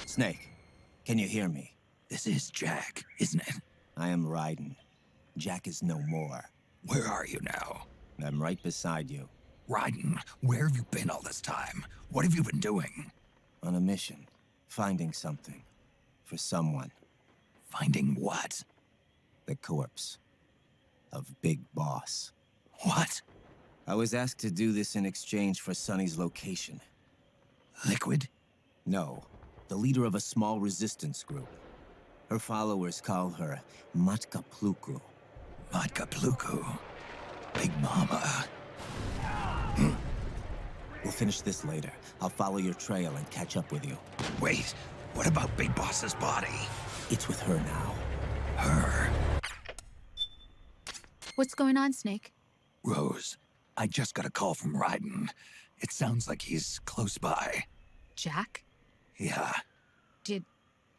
Snake, can you hear me? This is Jack, isn't it? I am Raiden. Jack is no more. Where are you now? I'm right beside you. Raiden, where have you been all this time? What have you been doing? On a mission. Finding something. For someone. Finding what? The corpse. Of Big Boss. What? I was asked to do this in exchange for Sonny's location. Liquid? No. The leader of a small resistance group. Her followers call her Matka Pluku. Matka Pluku. Big Mama. We'll finish this later. I'll follow your trail and catch up with you. Wait, what about Big Boss's body? It's with her now. Her? What's going on, Snake? Rose, I just got a call from Raiden. It sounds like he's close by. Jack? Yeah.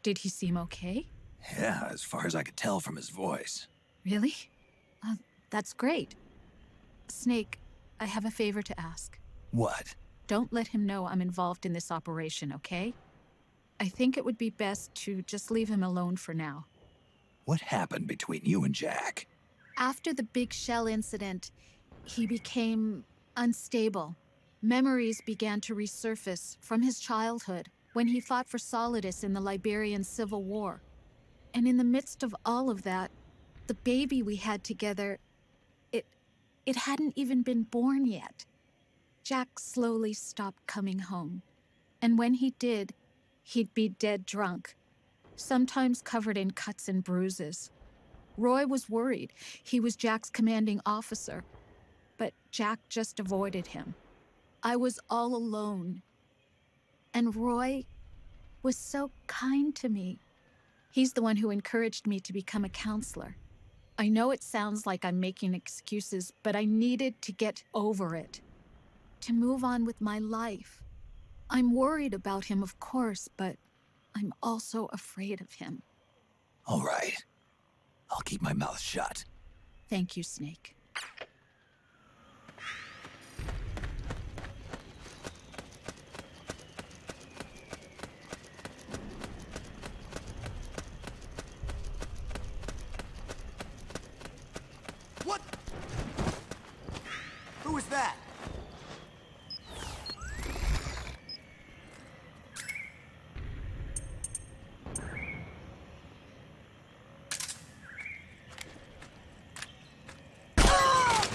Did he seem okay? Yeah, as far as I could tell from his voice. Really? That's great. Snake, I have a favor to ask. What? Don't let him know I'm involved in this operation, okay? I think it would be best to just leave him alone for now. What happened between you and Jack? After the big shell incident, he became unstable. Memories began to resurface from his childhood when he fought for Solidus in the Liberian Civil War. And in the midst of all of that, the baby we had together, it hadn't even been born yet. Jack slowly stopped coming home. And when he did, he'd be dead drunk, sometimes covered in cuts and bruises. Roy was worried. He was Jack's commanding officer. But Jack just avoided him. I was all alone. And Roy was so kind to me. He's the one who encouraged me to become a counselor. I know it sounds like I'm making excuses, but I needed to get over it. To move on with my life. I'm worried about him, of course, but I'm also afraid of him. All right. I'll keep my mouth shut. Thank you, Snake. What? Who was that? Ah!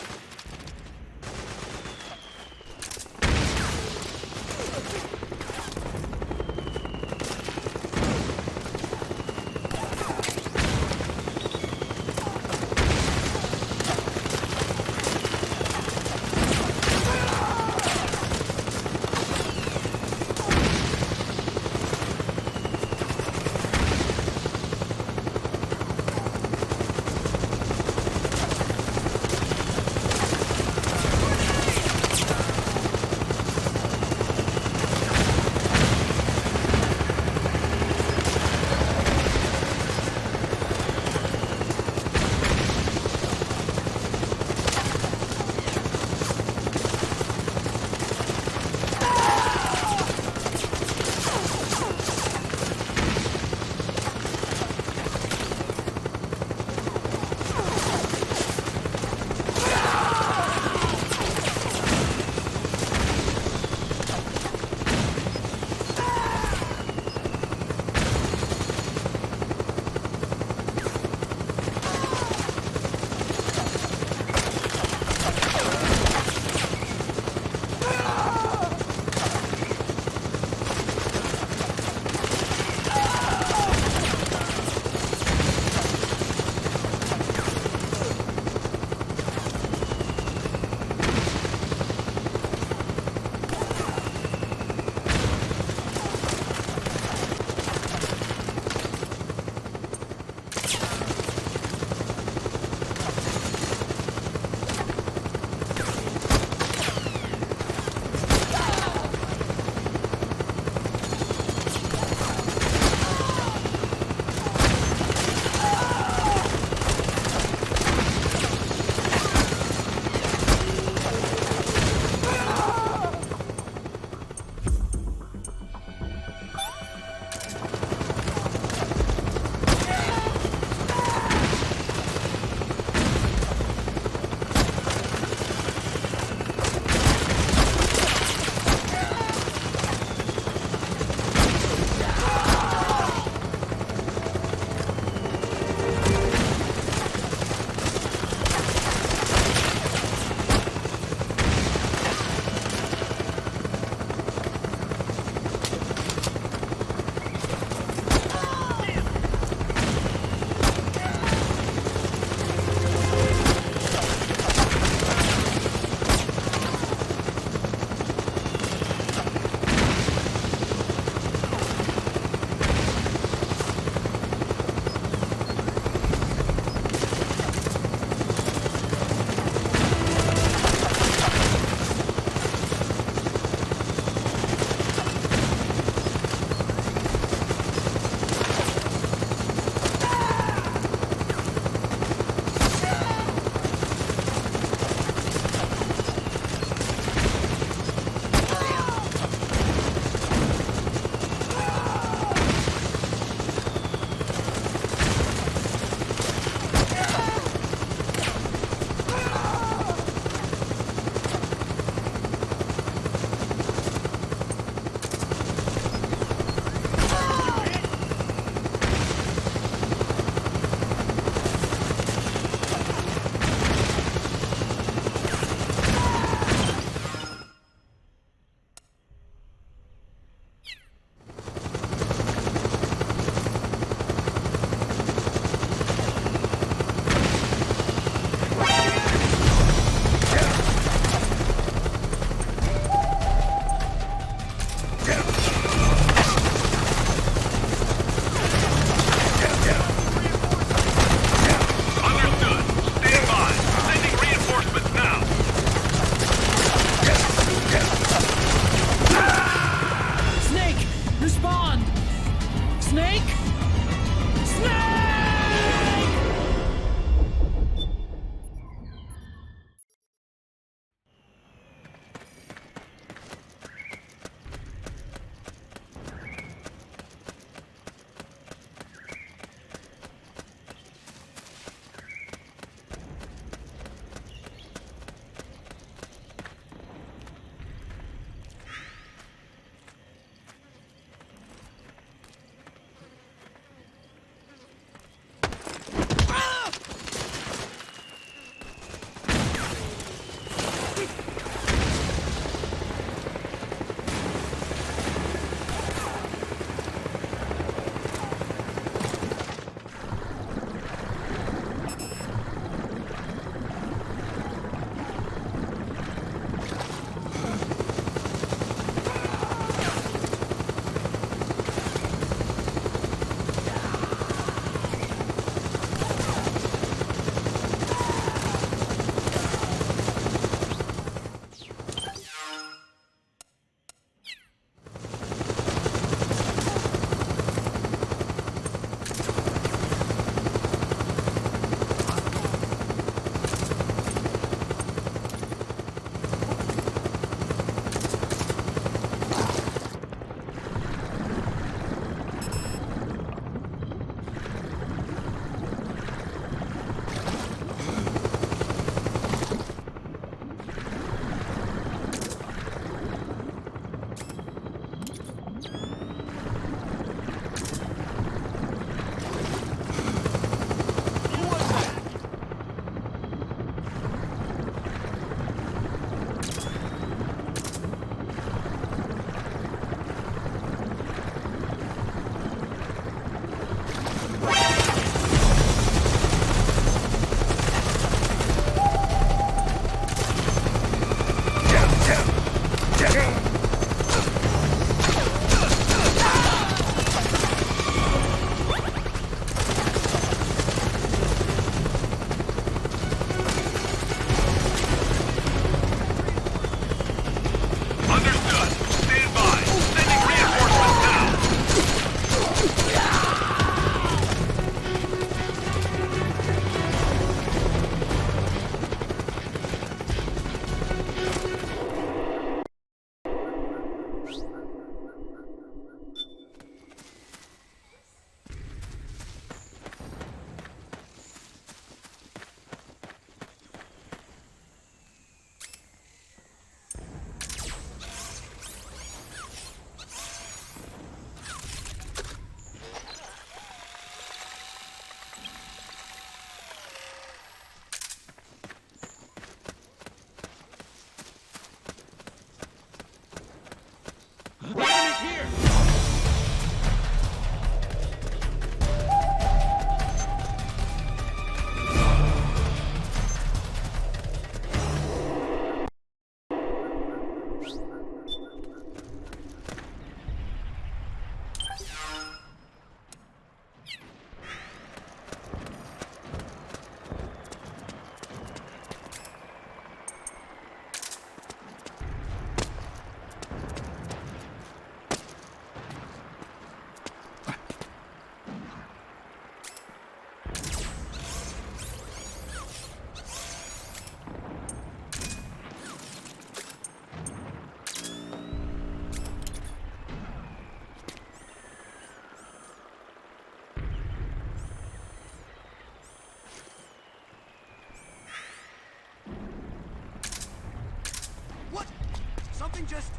can just...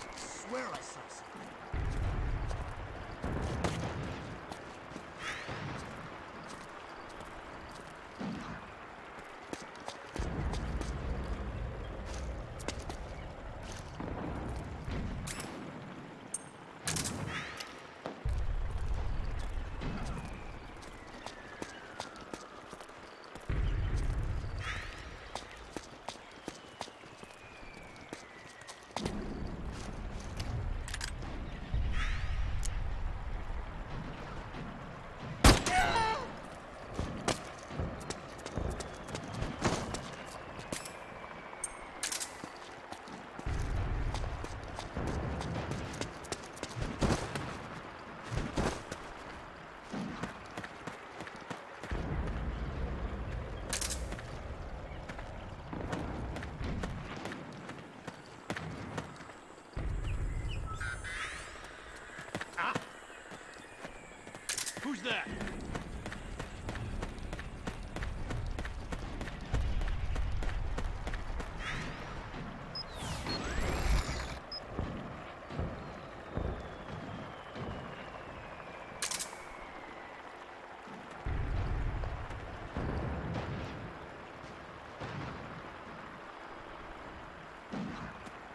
I swear I saw something. Who's that?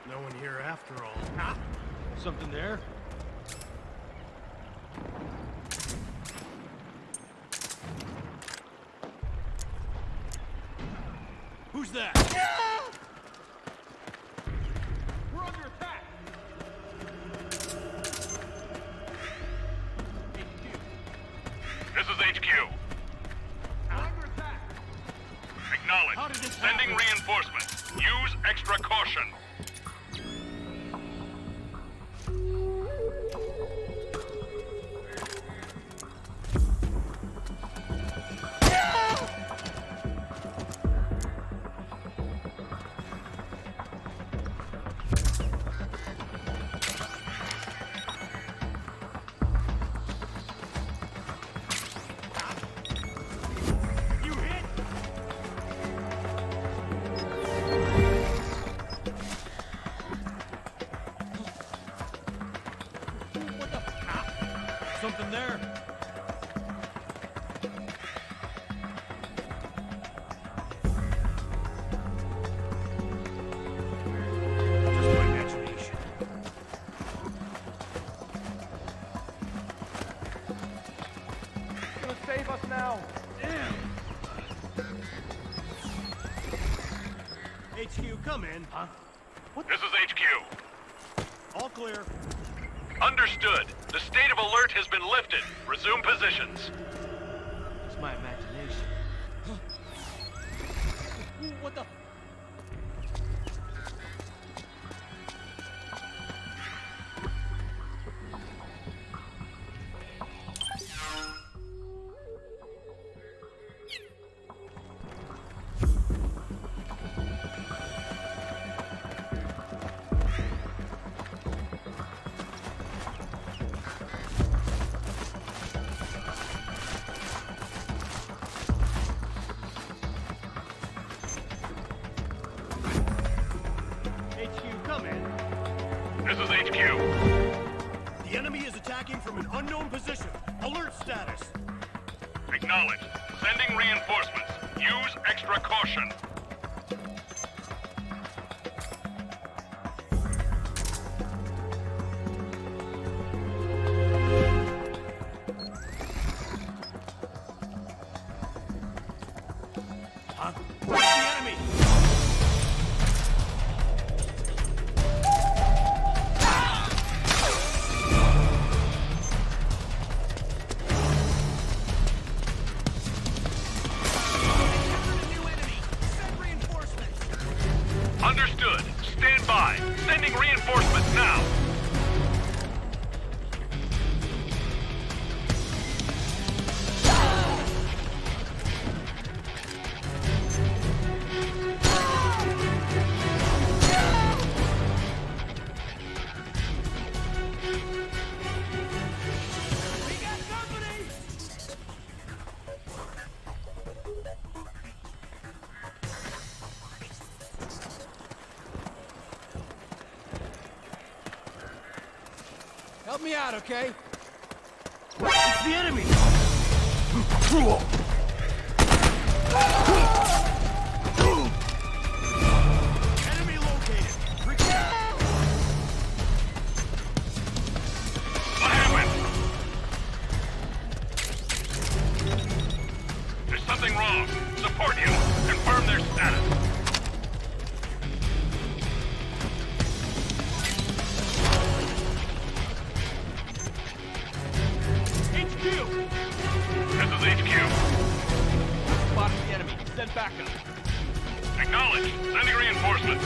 No one here after all. Ah! Something there? Who's that? We're under attack! This is HQ. We're under attack! How did Acknowledge. this Sending happen? reinforcements. Use extra caution. You hit! What the? Ah! Something there? Just my imagination. Gonna save us now! Damn! HQ, come in. Huh? This is HQ. All clear. Understood. The state of alert has been lifted. Resume positions. It's my imagination. What the? HQ, come in. This is HQ. The enemy is attacking from an unknown position. Alert status. Acknowledge. Sending reinforcements. Use extra caution. Huh? Where's the enemy? New enemy. Send reinforcements. Understood. Stand by. Sending reinforcements now. We got company. Help me out, okay? It's the enemy! Enemy located! What happened? There's something wrong. Support you. Confirm their status. HQ! This is HQ. Spotted the enemy. Send backup. Acknowledged. Sending reinforcements.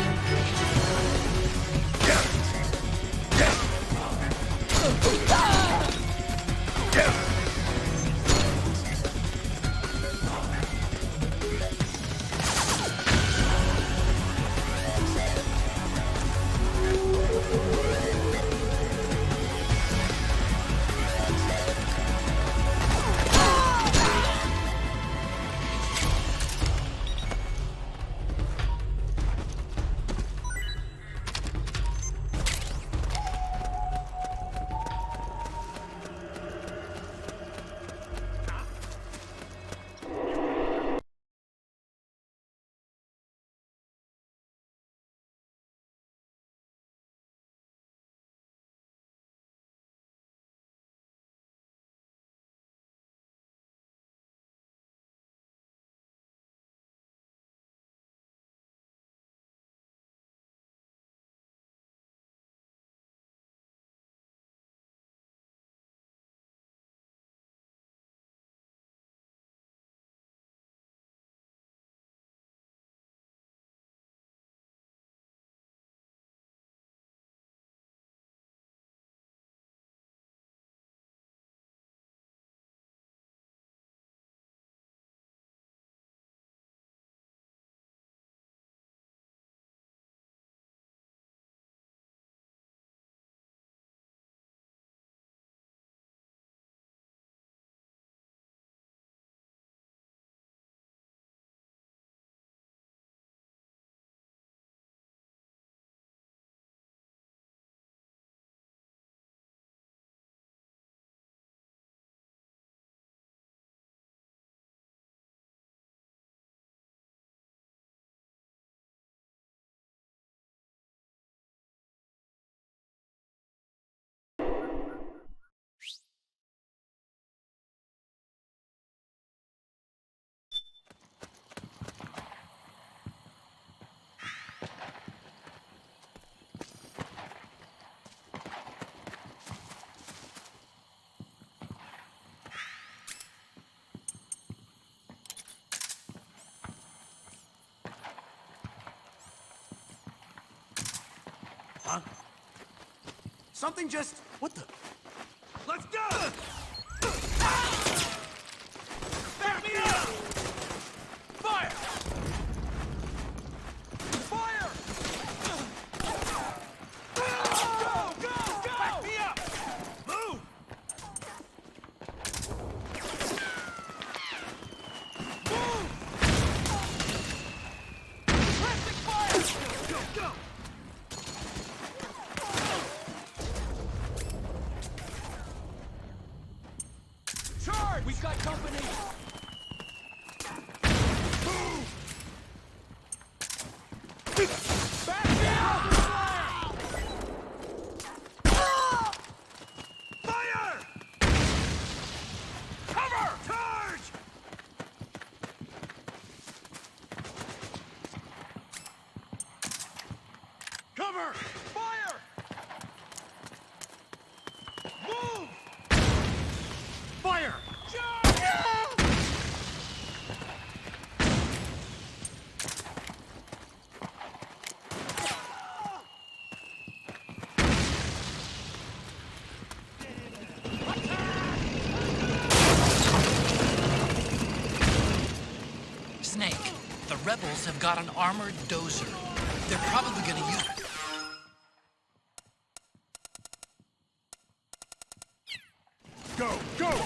Huh? Something just... What the... Let's go! Back me up! Fire! Fire! Go! Go! Go! Back me up! Move! Move! Plastic fire! Go! Go! Charge! We've got company! Move! Back down! Fire! Cover! Charge! Cover! Fire! Move! Fire! Snake, the rebels have got an armored dozer. They're probably gonna use... Go! Go! Go!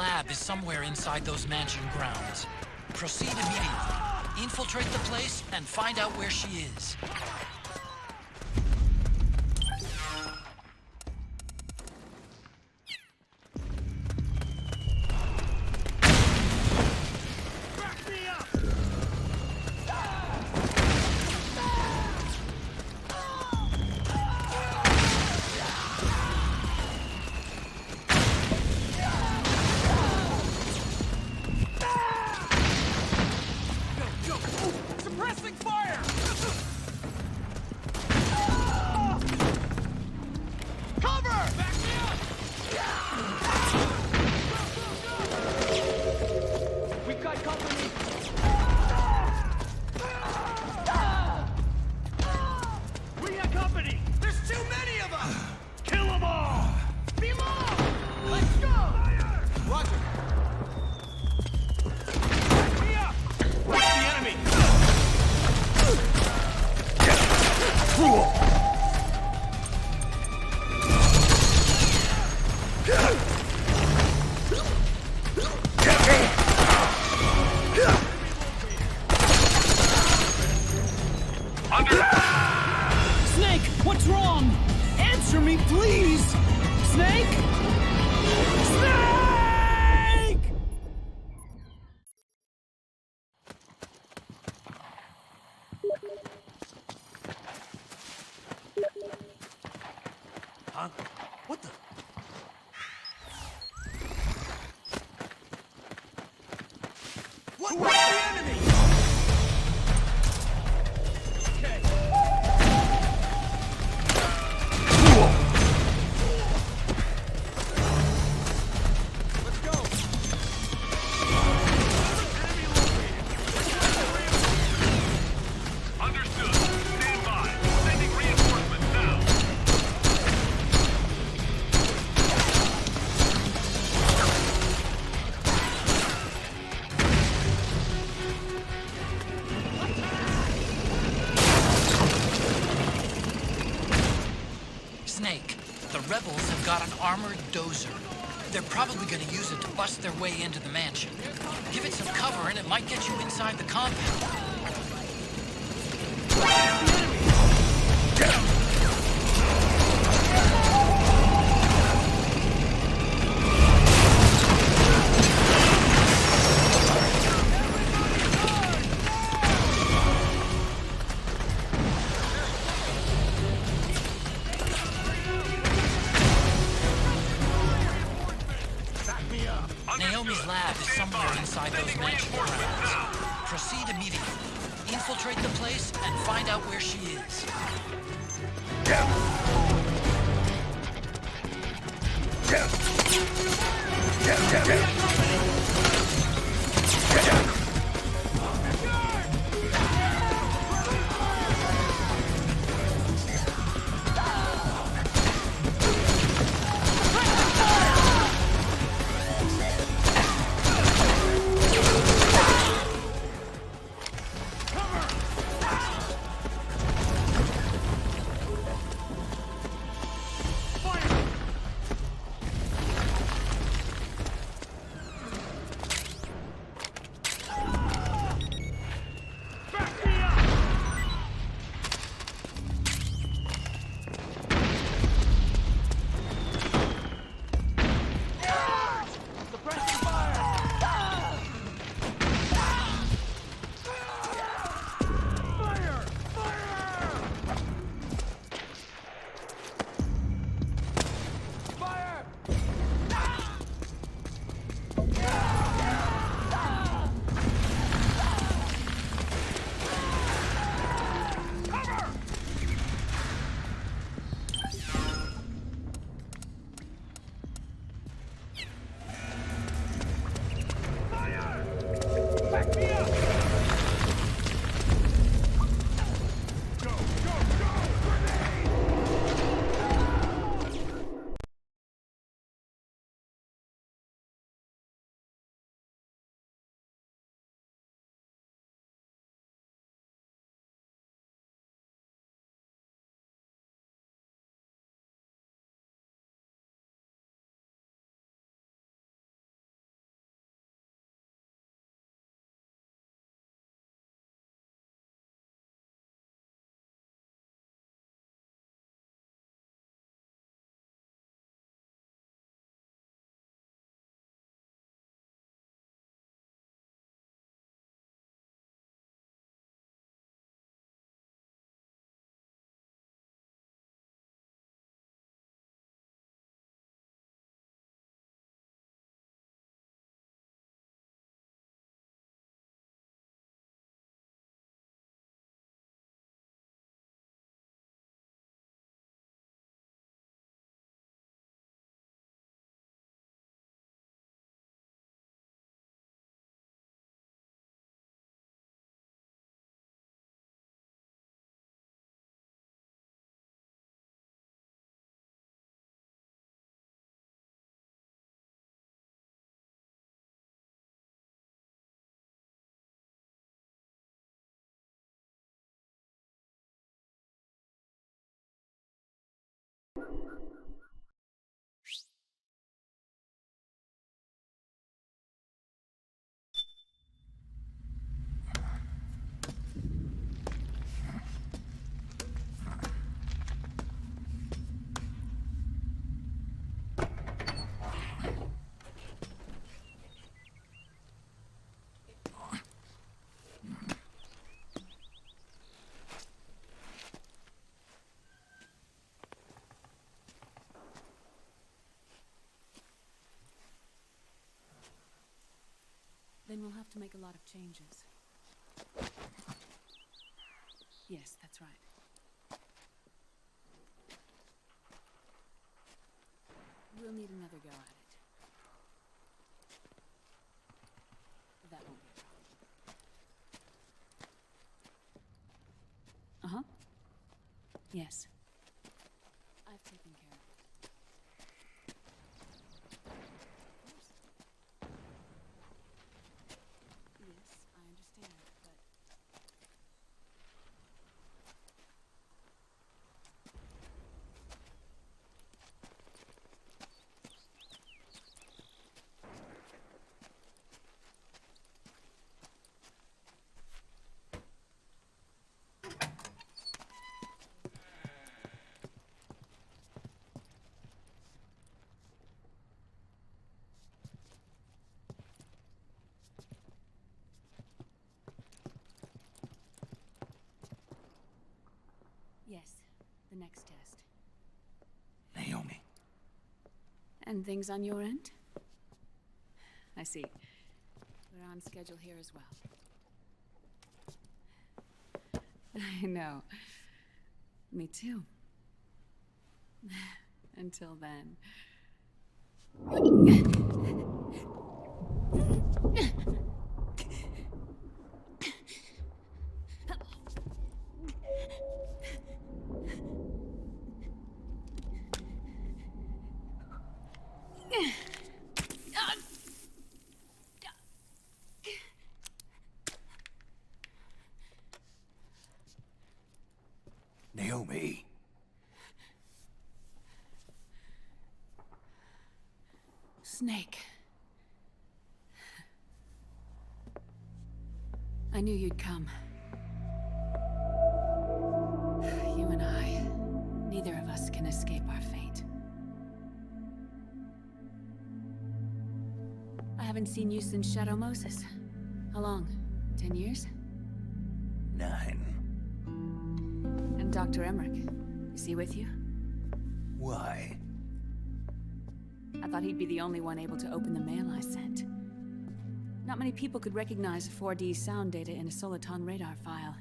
lab is somewhere inside those mansion grounds. Proceed immediately. Infiltrate the place and find out where she is. Suppressing fire! Cover! Back me up! We've got company! We got company! There's too many of us! Kill them all! Below! Let's go! Roger! Back me up! Where's the enemy? Snake, what's wrong? Answer me, please! Snake? Snake! Huh? What the? What's the enemy? Okay. Let's go. Enemy located. Understood. Stand by. Sending reinforcements now. Snake, the rebels have got an armored dozer. They're probably going to use it to bust their way into the mansion. Give it some cover and it might get you inside the compound. Naomi's lab is somewhere inside those mansion grounds. Proceed immediately. Infiltrate the place and find out where she is. Then we'll have to make a lot of changes. Yes, that's right. We'll need another go at it. That won't be a problem. Uh-huh. Yes. I've taken care of it. Yes, I understand, but... Yes, the next test. Naomi. And things on your end? I see. We're on schedule here as well. I know. Me too. Until then. Naomi. Snake. I knew you'd come. You and I, neither of us can escape our fate. I haven't seen you since Shadow Moses. How long? 10 years? 9. And Dr. Emmerich, is he with you? Why? I thought he'd be the only one able to open the mail I sent. Not many people could recognize 4D sound data in a Soliton radar file.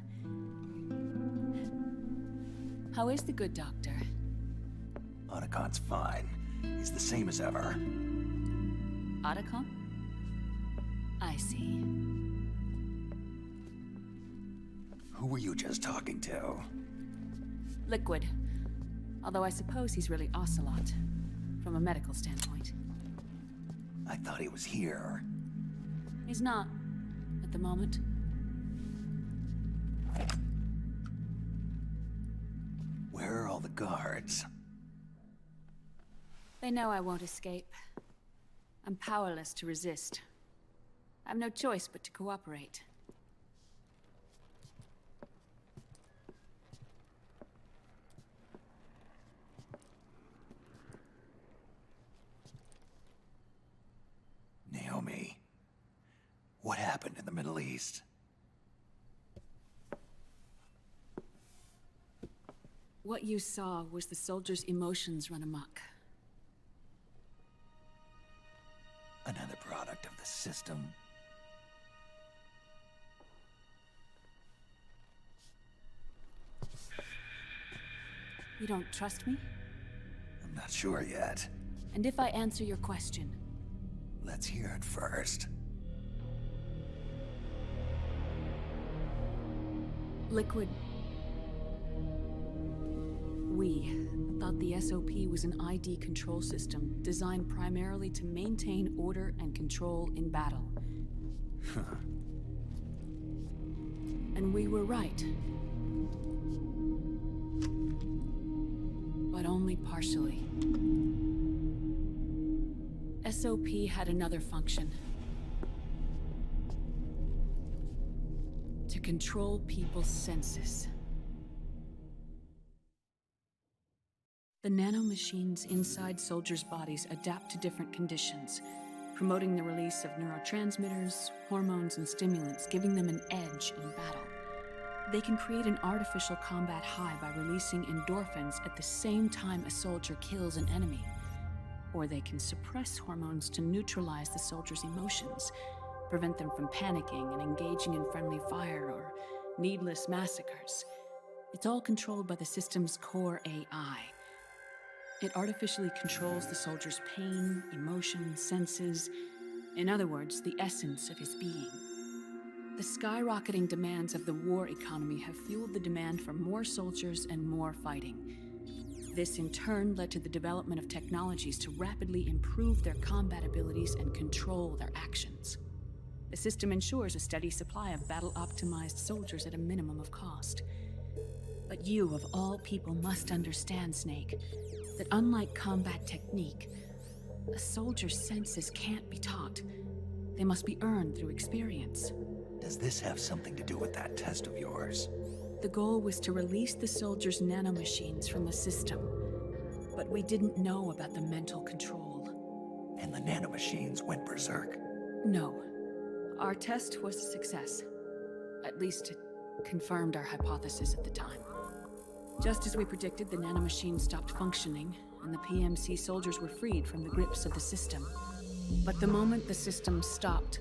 How is the good doctor? Otacon's fine. He's the same as ever. Otacon? I see. Who were you just talking to? Liquid. Although I suppose he's really Ocelot, from a medical standpoint. I thought he was here. He's not, at the moment. Where are all the guards? They know I won't escape. I'm powerless to resist. I have no choice but to cooperate. Naomi. What happened in the Middle East? What you saw was the soldiers' emotions run amok. Another product of the system. You don't trust me? I'm not sure yet. And if I answer your question? Let's hear it first. Liquid... We thought the SOP was an ID control system designed primarily to maintain order and control in battle. And we were right. But only only partially. SOP had another function. To control people's senses. The nanomachines inside soldiers' bodies adapt to different conditions, promoting the release of neurotransmitters, hormones, and stimulants, giving them an edge in battle. They can create an artificial combat high by releasing endorphins at the same time a soldier kills an enemy. Or they can suppress hormones to neutralize the soldier's emotions, prevent them from panicking and engaging in friendly fire or needless massacres. It's all controlled by the system's core AI. It artificially controls the soldier's pain, emotion, senses, in other words, the essence of his being. The skyrocketing demands of the war economy have fueled the demand for more soldiers and more fighting. This in turn led to the development of technologies to rapidly improve their combat abilities and control their actions. The system ensures a steady supply of battle-optimized soldiers at a minimum of cost. But you, of all people, must understand, Snake, that unlike combat technique, a soldier's senses can't be taught. They must be earned through experience. Does this have something to do with that test of yours? The goal was to release the soldiers' nanomachines from the system, but we didn't know about the mental control. And the nanomachines went berserk? No. Our test was a success. At least it confirmed our hypothesis at the time. Just as we predicted, the nanomachines stopped functioning, and the PMC soldiers were freed from the grips of the system. But the moment the system stopped,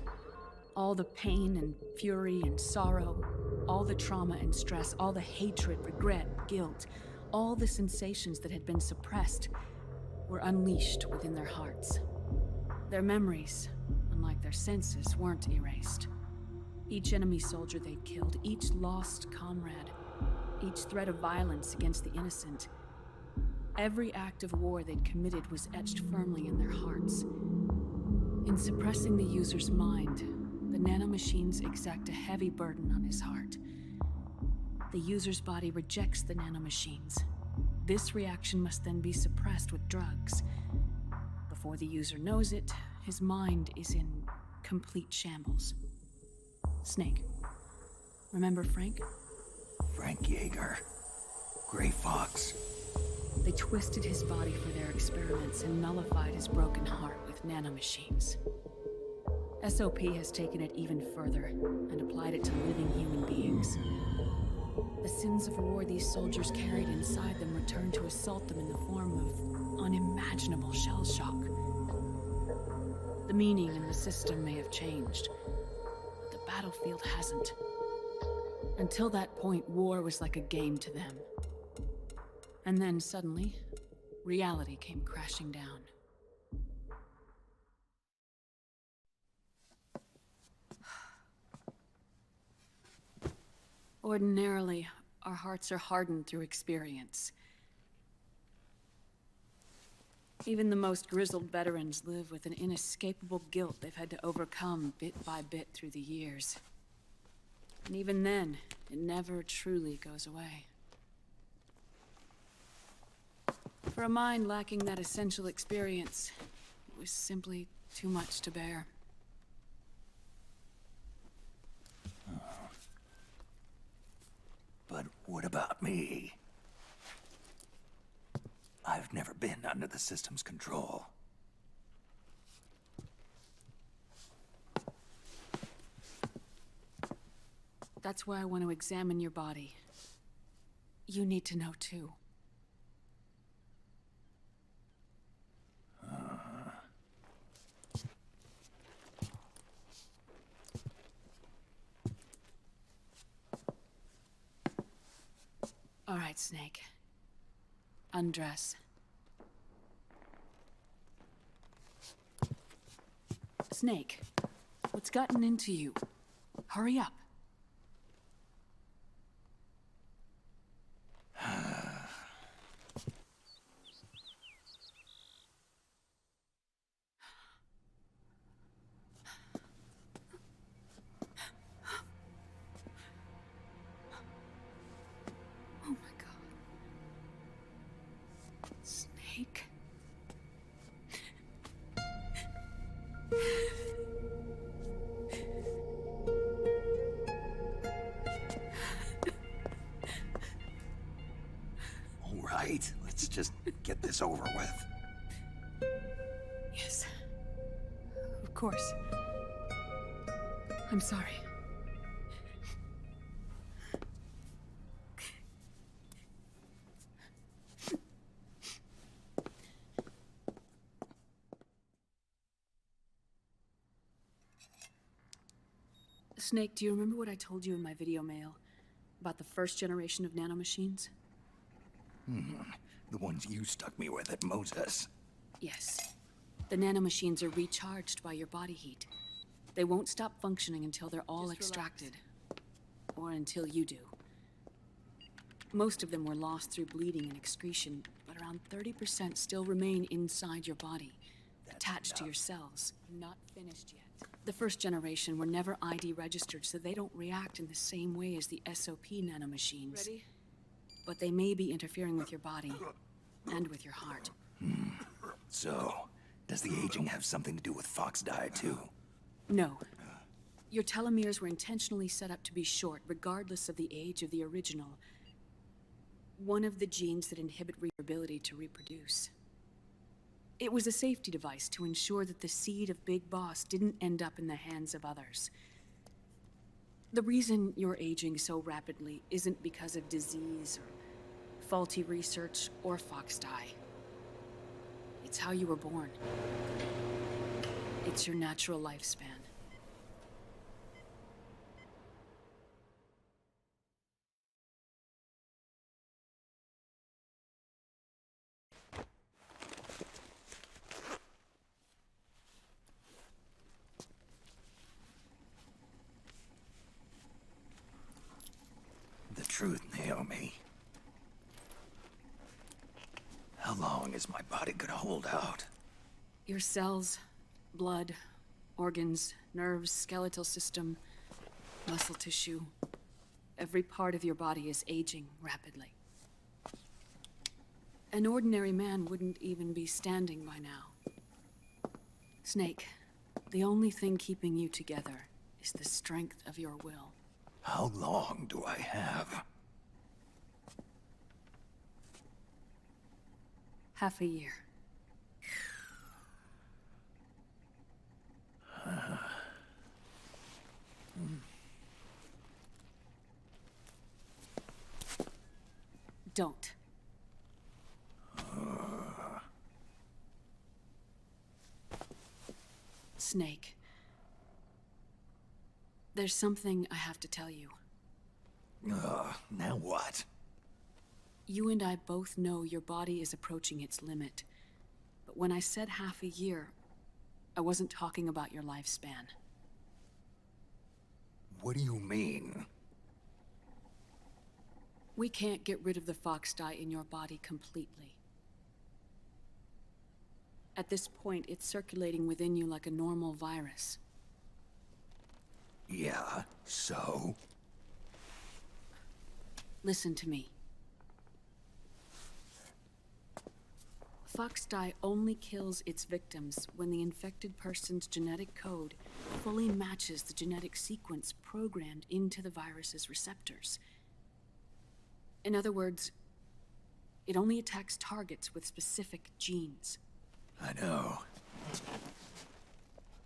all the pain and fury and sorrow, all the trauma and stress, all the hatred, regret, guilt, all the sensations that had been suppressed were unleashed within their hearts. Their memories, unlike their senses, weren't erased. Each enemy soldier they'd killed, each lost comrade, each threat of violence against the innocent, every act of war they'd committed was etched firmly in their hearts. In suppressing the user's mind, the nanomachines exact a heavy burden on his heart. The user's body rejects the nanomachines. This reaction must then be suppressed with drugs. Before the user knows it, his mind is in complete shambles. Snake, remember Frank? Frank Yeager. Gray Fox. They twisted his body for their experiments and nullified his broken heart with nanomachines. SOP has taken it even further and applied it to living human beings. The sins of war these soldiers carried inside them returned to assault them in the form of unimaginable shell shock. The meaning in the system may have changed, but the battlefield hasn't. Until that point, war was like a game to them. And then suddenly, reality came crashing down. Ordinarily, our hearts are hardened through experience. Even the most grizzled veterans live with an inescapable guilt they've had to overcome bit by bit through the years. And even then, it never truly goes away. For a mind lacking that essential experience, it was simply too much to bear. But what about me? I've never been under the system's control. That's why I want to examine your body. You need to know too. All right, Snake. Undress. Snake, what's gotten into you? Hurry up. Oh my God. Snake? All right, let's just get this over with. Yes. Of course. I'm sorry. Snake, do you remember what I told you in my video mail about the first generation of nanomachines? The ones you stuck me with at Moses. Yes. The nanomachines are recharged by your body heat. They won't stop functioning until they're all extracted. Or until you do. Most of them were lost through bleeding and excretion, but around 30% still remain inside your body, attached to your cells. Not finished yet. The first generation were never ID registered, so they don't react in the same way as the SOP nanomachines. Ready? But they may be interfering with your body, and with your heart. So, does the aging have something to do with Fox die too? No. Your telomeres were intentionally set up to be short, regardless of the age of the original. One of the genes that inhibit your ability to reproduce. It was a safety device to ensure that the seed of Big Boss didn't end up in the hands of others. The reason you're aging so rapidly isn't because of disease or faulty research or Fox die. It's how you were born. It's your natural lifespan. The truth, Naomi. How long is my body gonna hold out? Your cells, blood, organs, nerves, skeletal system, muscle tissue. Every part of your body is aging rapidly. An ordinary man wouldn't even be standing by now. Snake, the only thing keeping you together is the strength of your will. How long do I have? Half a year. Don't. Snake. There's something I have to tell you. Now what? You and I both know your body is approaching its limit. But when I said half a year, I wasn't talking about your lifespan. What do you mean? We can't get rid of the Fox die in your body completely. At this point, it's circulating within you like a normal virus. Yeah, so? Listen to me. Fox die only kills its victims when the infected person's genetic code fully matches the genetic sequence programmed into the virus's receptors. In other words, it only attacks targets with specific genes. I know.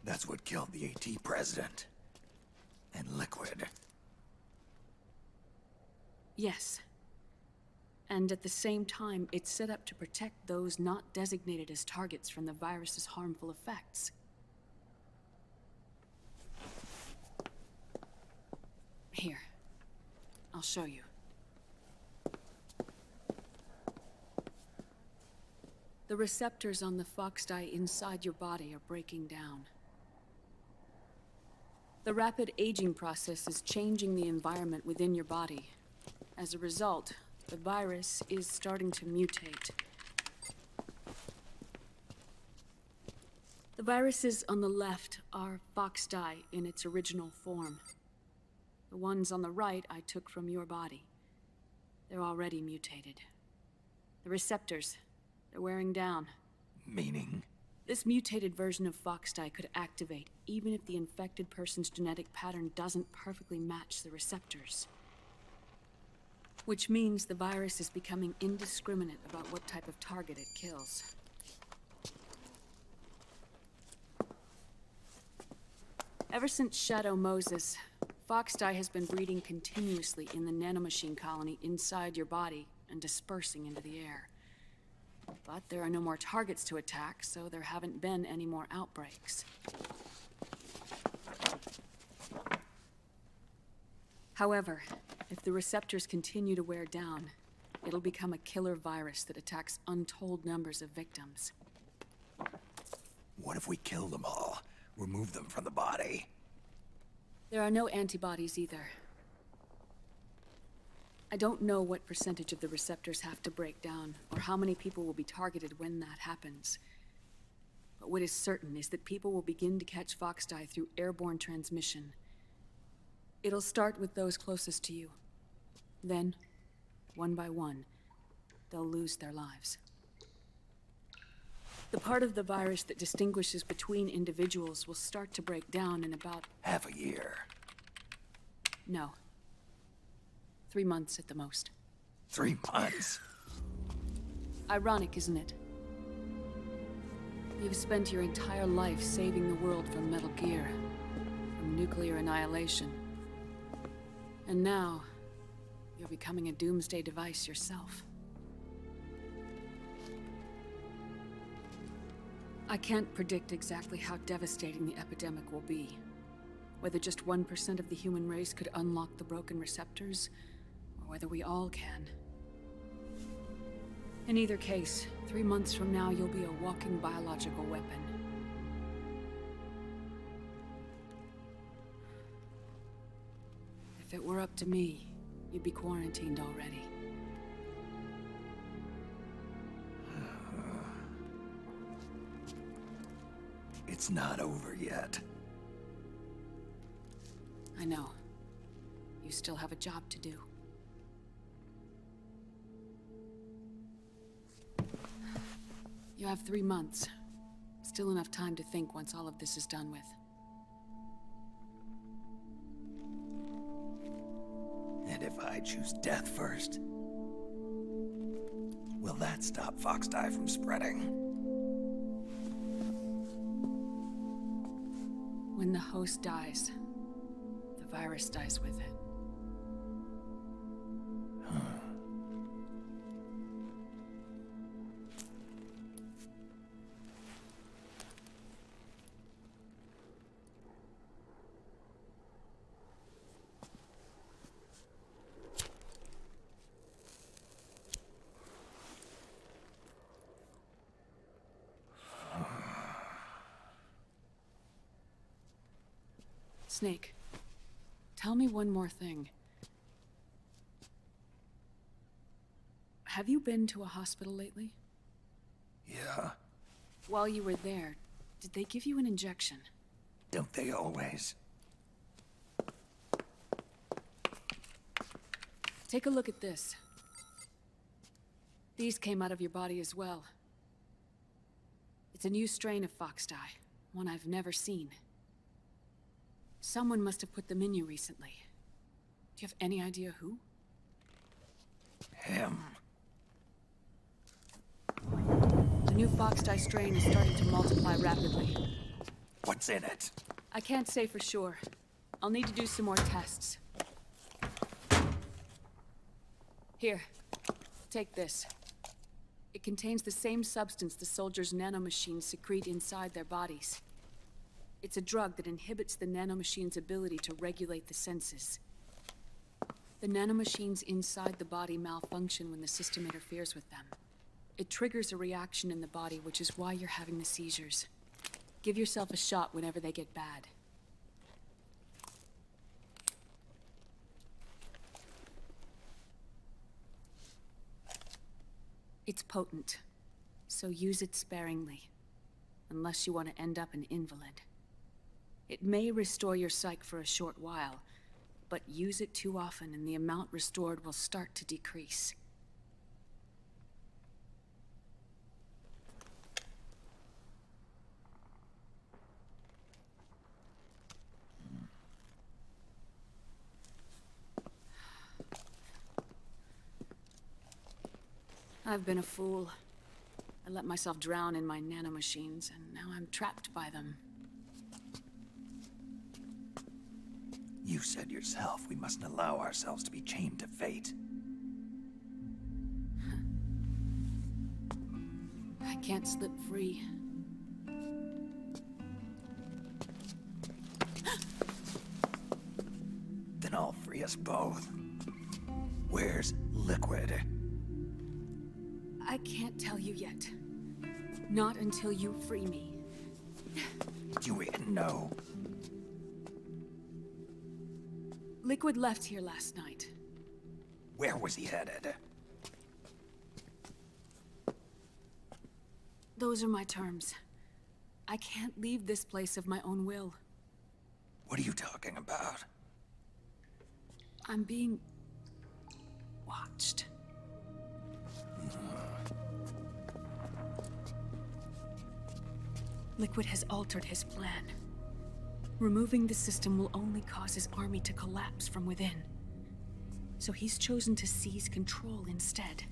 That's what killed the AT president. And Liquid. Yes. And at the same time, it's set up to protect those not designated as targets from the virus's harmful effects. Here. I'll show you. The receptors on the Fox die inside your body are breaking down. The rapid aging process is changing the environment within your body. As a result, the virus is starting to mutate. The viruses on the left are Fox die in its original form. The ones on the right I took from your body. They're already mutated. The receptors, They're wearing down. Meaning? This mutated version of Foxdie could activate even if the infected person's genetic pattern doesn't perfectly match the receptors. Which means the virus is becoming indiscriminate about what type of target it kills. Ever since Shadow Moses, Foxdie has been breeding continuously in the nanomachine colony inside your body and dispersing into the air. But there are no more targets to attack, so there haven't been any more outbreaks. However, if the receptors continue to wear down, it'll become a killer virus that attacks untold numbers of victims. What if we kill them all? Remove them from the body? There are no antibodies either. I don't know what percentage of the receptors have to break down, or how many people will be targeted when that happens. But what is certain is that people will begin to catch Foxdie through airborne transmission. It'll start with those closest to you. Then, one by one, they'll lose their lives. The part of the virus that distinguishes between individuals will start to break down in about... Half a year. No. 3 months at the most. 3 months? Ironic, isn't it? You've spent your entire life saving the world from Metal Gear, from nuclear annihilation. And now, you're becoming a doomsday device yourself. I can't predict exactly how devastating the epidemic will be. Whether just 1% of the human race could unlock the broken receptors, or whether we all can. In either case, 3 months from now, you'll be a walking biological weapon. If it were up to me, you'd be quarantined already. It's not over yet. I know. You still have a job to do. You have 3 months. Still enough time to think once all of this is done with. And if I choose death first, will that stop Foxdie from spreading? When the host dies, the virus dies with it. Snake, tell me one more thing. Have you been to a hospital lately? Yeah. While you were there, did they give you an injection? Don't they always? Take a look at this. These came out of your body as well. It's a new strain of Foxdie, one I've never seen. Someone must have put them in you recently. Do you have any idea who? Him. The new Foxdie strain is starting to multiply rapidly. What's in it? I can't say for sure. I'll need to do some more tests. Here, take this. It contains the same substance the soldiers' nanomachines secrete inside their bodies. It's a drug that inhibits the nanomachine's ability to regulate the senses. The nanomachines inside the body malfunction when the system interferes with them. It triggers a reaction in the body, which is why you're having the seizures. Give yourself a shot whenever they get bad. It's potent, so use it sparingly, unless you want to end up an invalid. It may restore your psyche for a short while, but use it too often and the amount restored will start to decrease. I've been a fool. I let myself drown in my nanomachines, and now I'm trapped by them. You said yourself we mustn't allow ourselves to be chained to fate. I can't slip free. Then I'll free us both. Where's Liquid? I can't tell you yet. Not until you free me. Do you even know? Liquid left here last night. Where was he headed? Those are my terms. I can't leave this place of my own will. What are you talking about? I'm being... watched. Liquid has altered his plan. Removing the system will only cause his army to collapse from within. So he's chosen to seize control instead.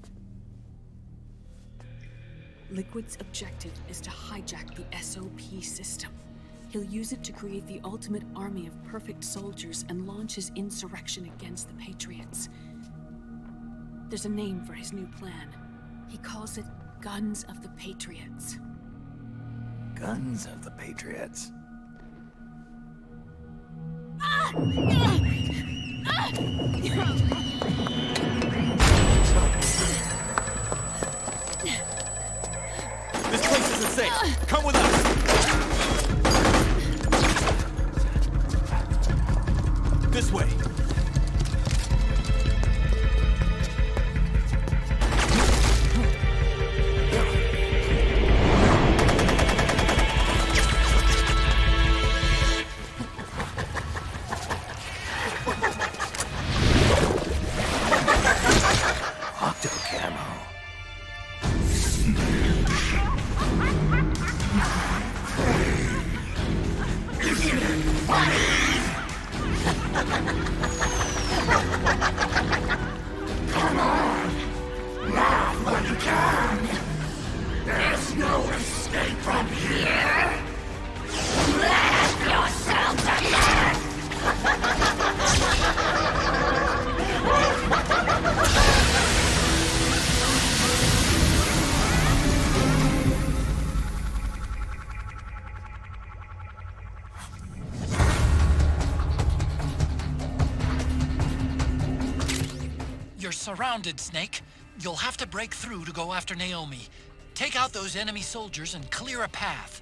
Liquid's objective is to hijack the SOP system. He'll use it to create the ultimate army of perfect soldiers and launch his insurrection against the Patriots. There's a name for his new plan. He calls it Guns of the Patriots. Guns of the Patriots. This place isn't safe. Come with us. This way. You're surrounded, Snake. You'll have to break through to go after Naomi. Take out those enemy soldiers and clear a path.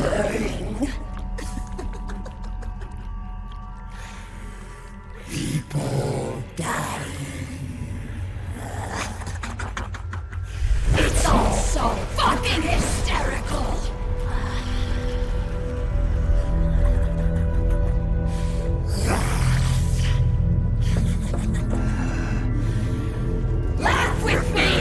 suffering. People dying. It's all so fucking hysterical. Laugh with me!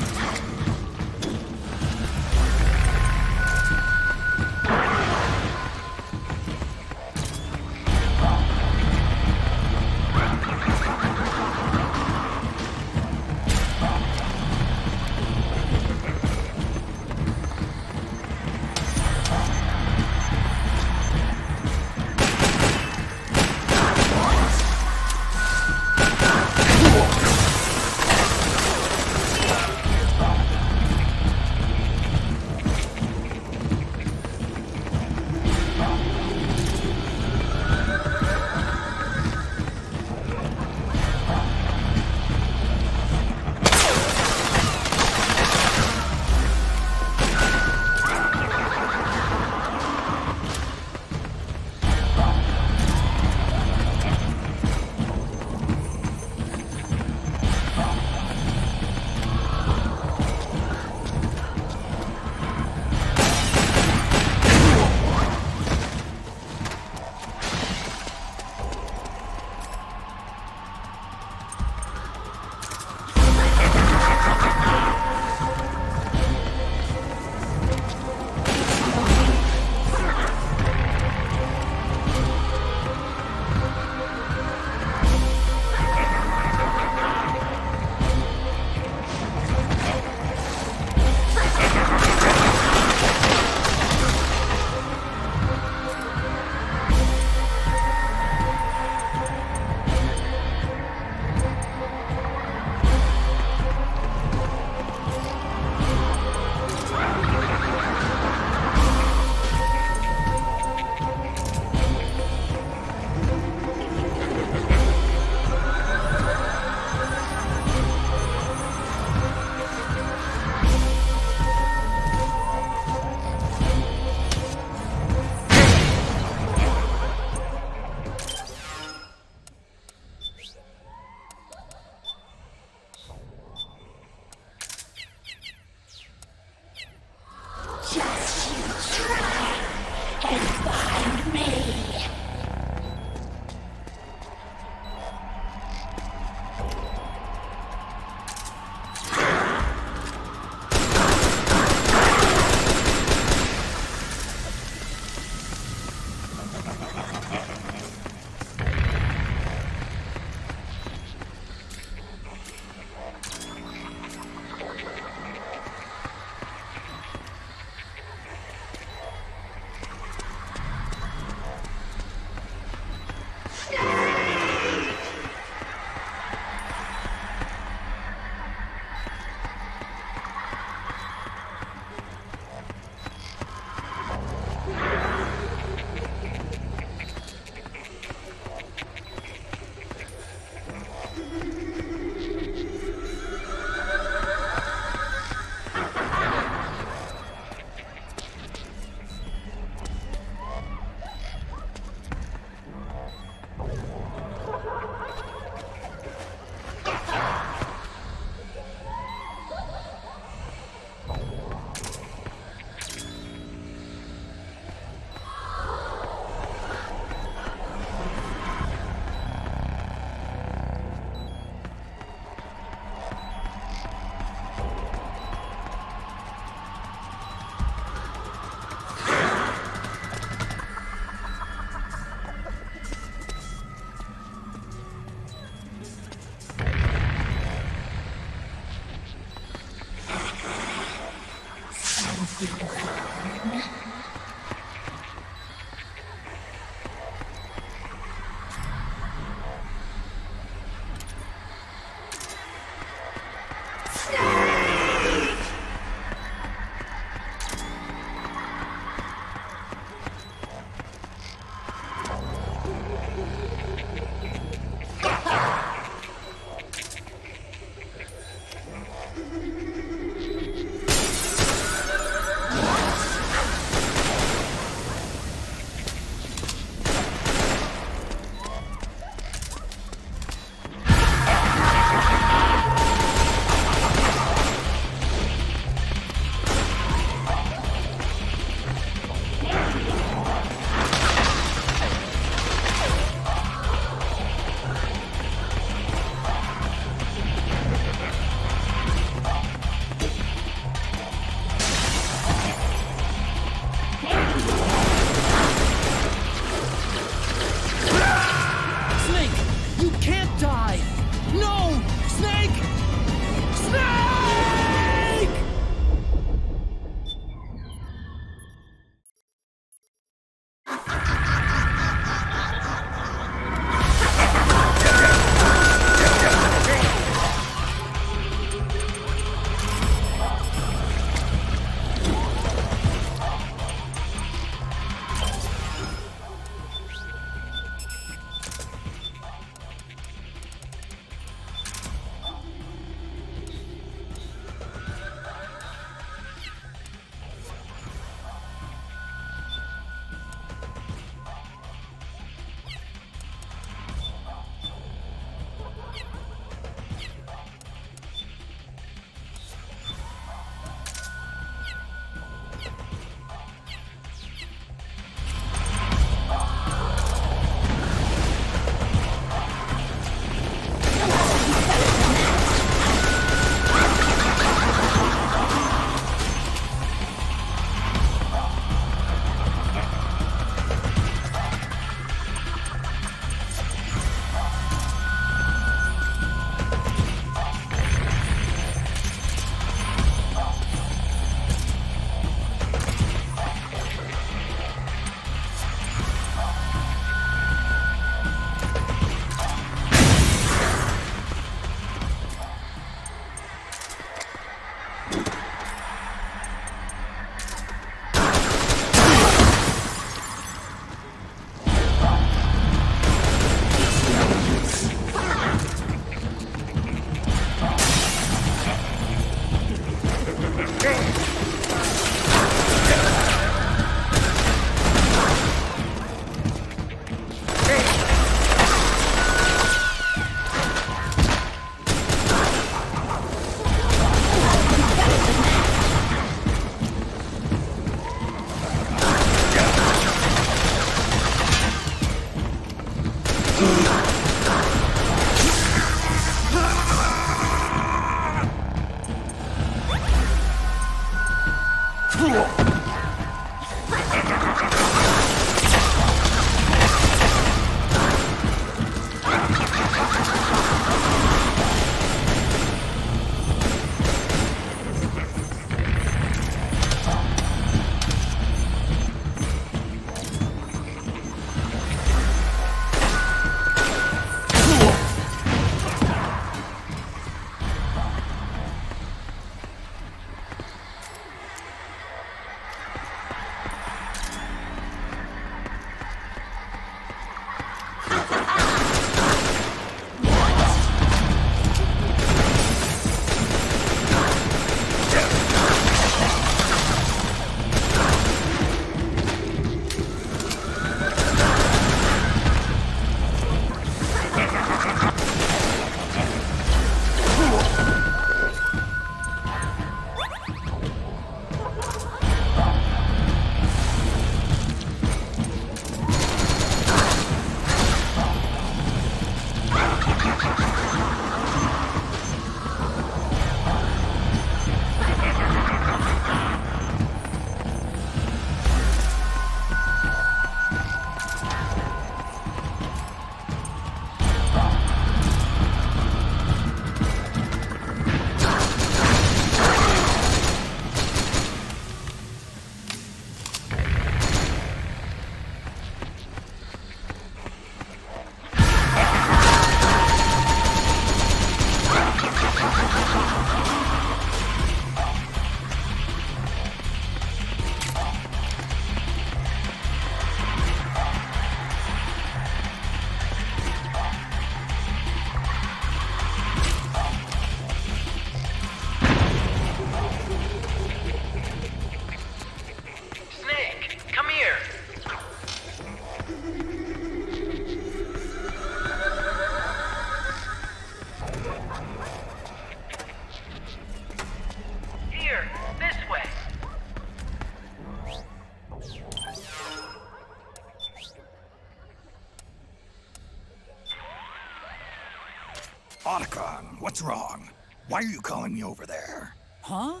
Otacon, what's wrong? Why are you calling me over there? Huh?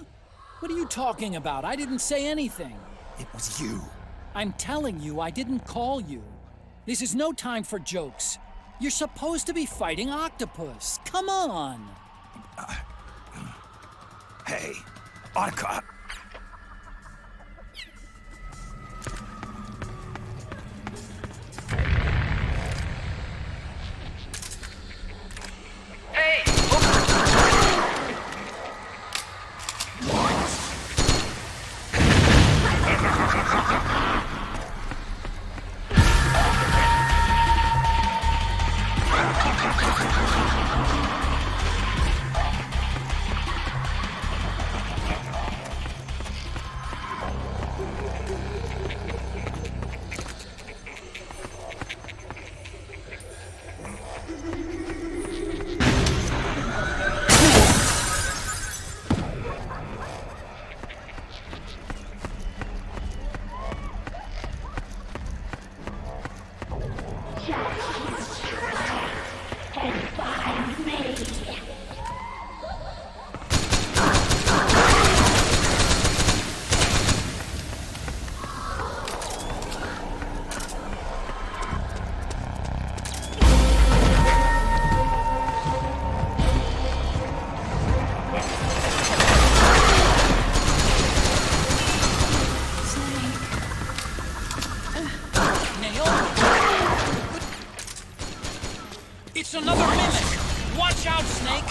What are you talking about? I didn't say anything. It was you. I'm telling you, I didn't call you. This is no time for jokes. You're supposed to be fighting Octopus. Come on! Hey, Otacon. It's another mimic! Watch out, Snake!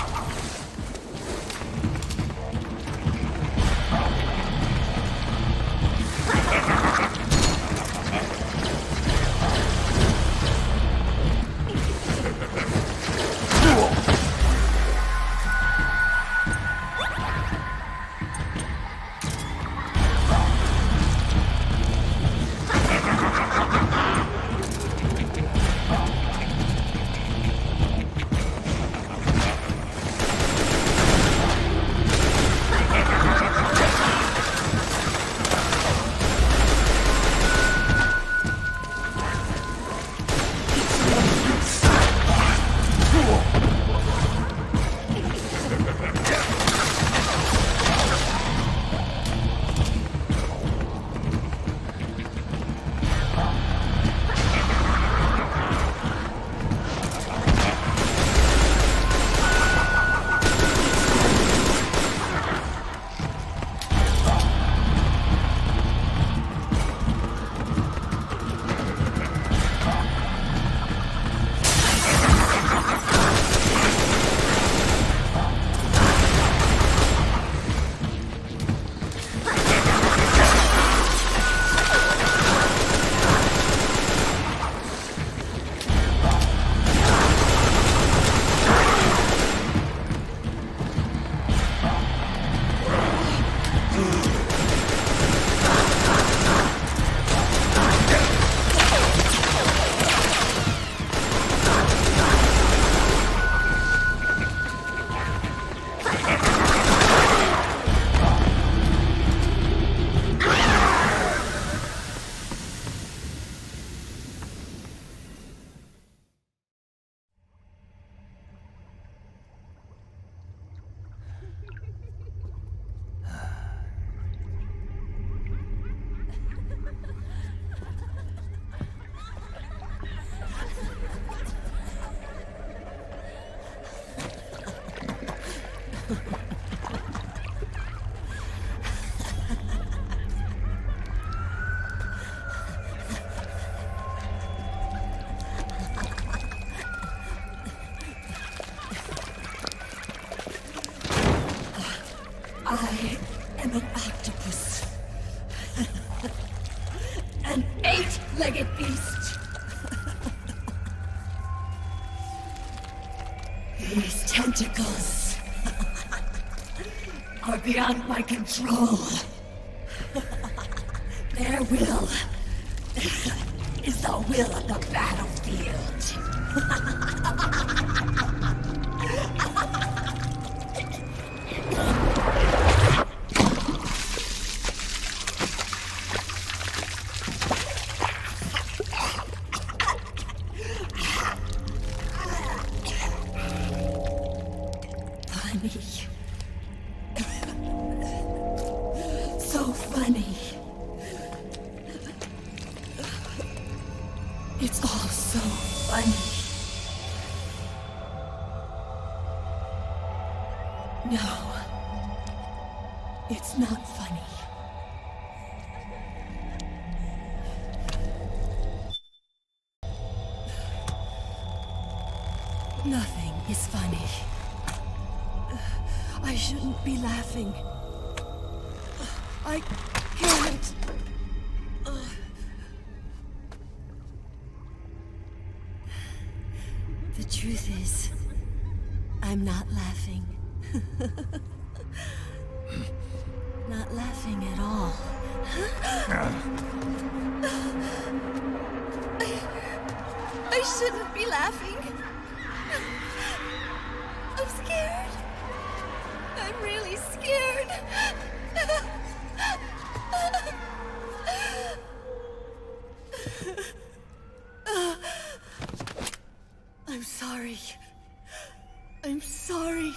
I am an octopus. An 8-legged beast. These tentacles are beyond my control. Their will is the will of the battlefield. funny. So funny. It's all so funny. No. It's not funny. Nothing is funny. I shouldn't be laughing. I can't. The truth is, I'm not laughing. Not laughing at all. I shouldn't be laughing. I'm scared. I'm really scared. I'm sorry. I'm sorry.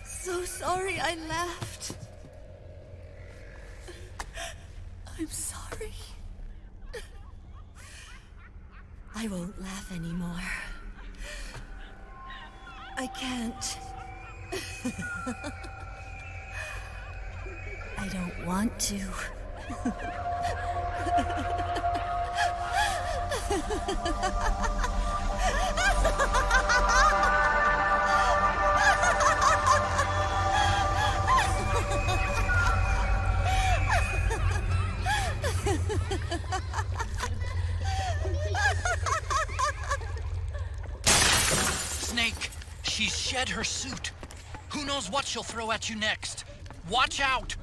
So sorry I laughed. I'm sorry. I won't laugh anymore. I can't. I don't want to. Snake, she's shed her suit. Who knows what she'll throw at you next? Watch out!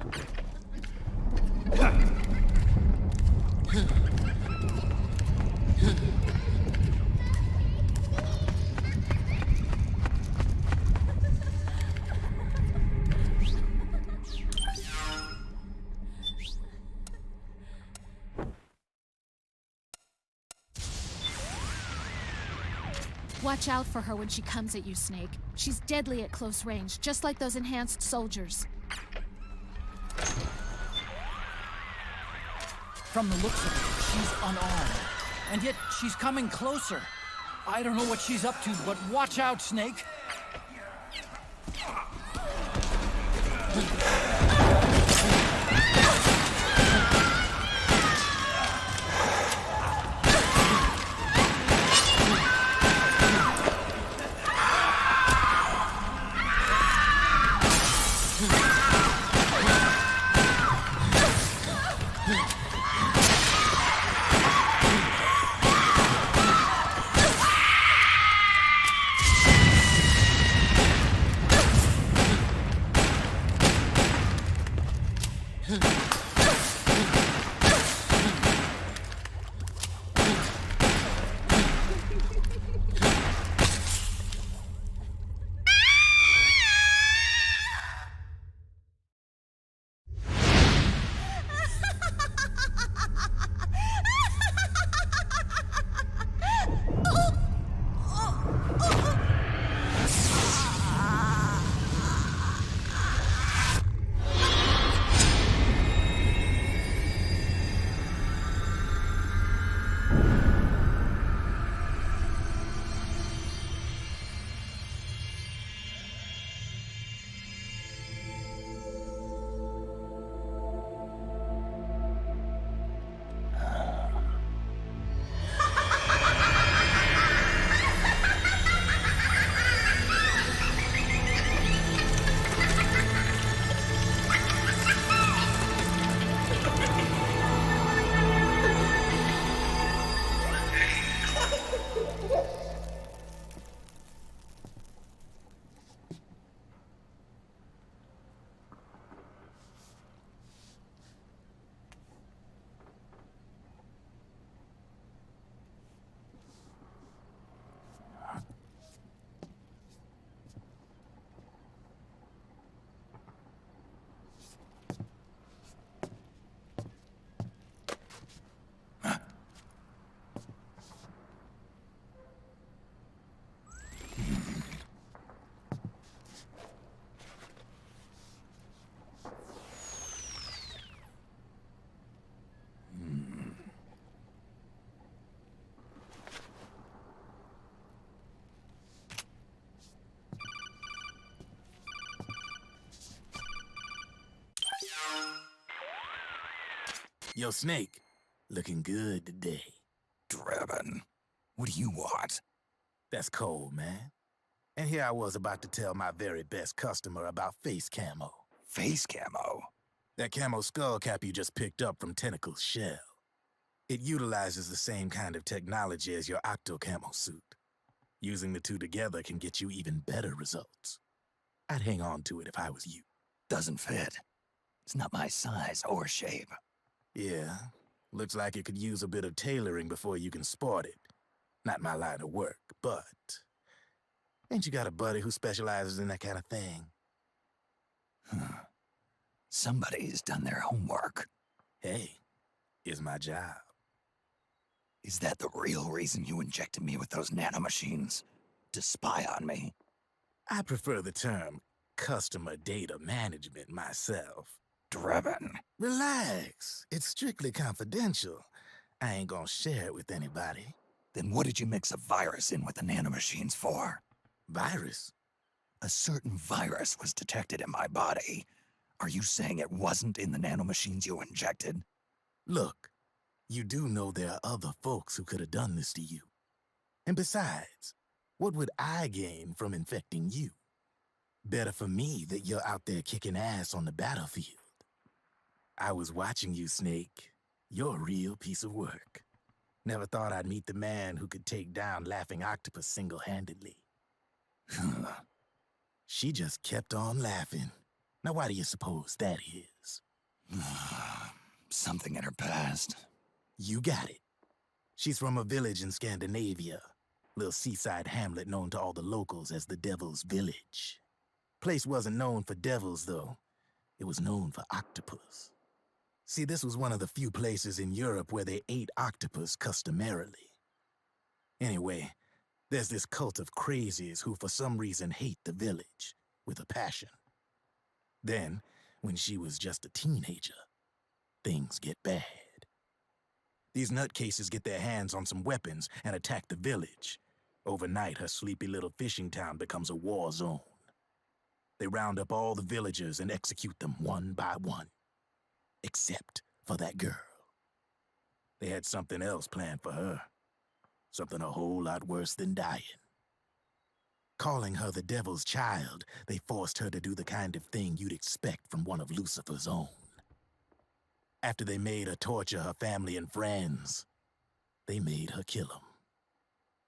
Watch out for her when she comes at you, Snake. She's deadly at close range, just like those enhanced soldiers. From the looks of it, she's unarmed. And yet, she's coming closer. I don't know what she's up to, but watch out, Snake. Yo, Snake, looking good today. Drebin, what do you want? That's cold, man. And here I was about to tell my very best customer about face camo. Face camo? That camo skull cap you just picked up from Tentacle's shell. It utilizes the same kind of technology as your Octo camo suit. Using the two together can get you even better results. I'd hang on to it if I was you. Doesn't fit. It's not my size or shape. Yeah, looks like it could use a bit of tailoring before you can sport it. Not my line of work, but... Ain't you got a buddy who specializes in that kind of thing? Somebody's done their homework. Hey, it's my job. Is that the real reason you injected me with those nanomachines? To spy on me? I prefer the term customer data management myself. Drebin. Relax. It's strictly confidential. I ain't gonna share it with anybody. Then what did you mix a virus in with the nanomachines for? Virus? A certain virus was detected in my body. Are you saying it wasn't in the nanomachines you injected? Look, you do know there are other folks who could have done this to you. And besides, what would I gain from infecting you? Better for me that you're out there kicking ass on the battlefield. I was watching you, Snake. You're a real piece of work. Never thought I'd meet the man who could take down Laughing Octopus single-handedly. She just kept on laughing. Now why do you suppose that is? Something in her past. You got it. She's from a village in Scandinavia. Little seaside hamlet known to all the locals as the Devil's Village. Place wasn't known for devils, though. It was known for octopus. See, this was one of the few places in Europe where they ate octopus customarily. Anyway, there's this cult of crazies who for some reason hate the village with a passion. Then, when she was just a teenager, things get bad. These nutcases get their hands on some weapons and attack the village. Overnight, her sleepy little fishing town becomes a war zone. They round up all the villagers and execute them one by one. Except for that girl. They had something else planned for her. Something a whole lot worse than dying. Calling her the Devil's Child, they forced her to do the kind of thing you'd expect from one of Lucifer's own. After they made her torture her family and friends, they made her kill them.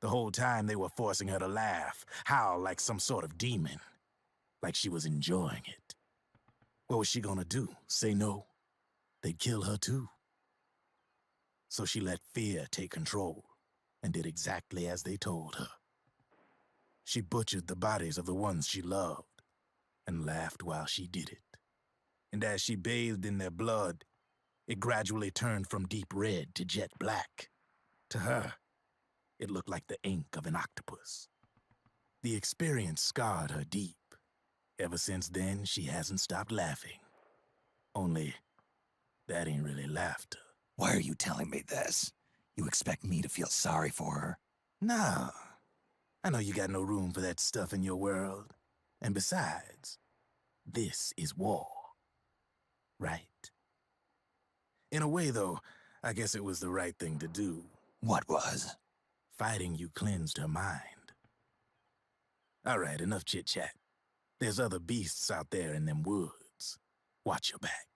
The whole time they were forcing her to laugh, howl like some sort of demon. Like she was enjoying it. What was she gonna do? Say no? They'd kill her too. So she let fear take control and did exactly as they told her. She butchered the bodies of the ones she loved and laughed while she did it. And as she bathed in their blood, it gradually turned from deep red to jet black. To her, it looked like the ink of an octopus. The experience scarred her deep. Ever since then, she hasn't stopped laughing. Only, that ain't really laughter. Why are you telling me this? You expect me to feel sorry for her? Nah. I know you got no room for that stuff in your world. And besides, this is war. Right? In a way, though, I guess it was the right thing to do. What was? Fighting you cleansed her mind. All right, enough chit-chat. There's other beasts out there in them woods. Watch your back.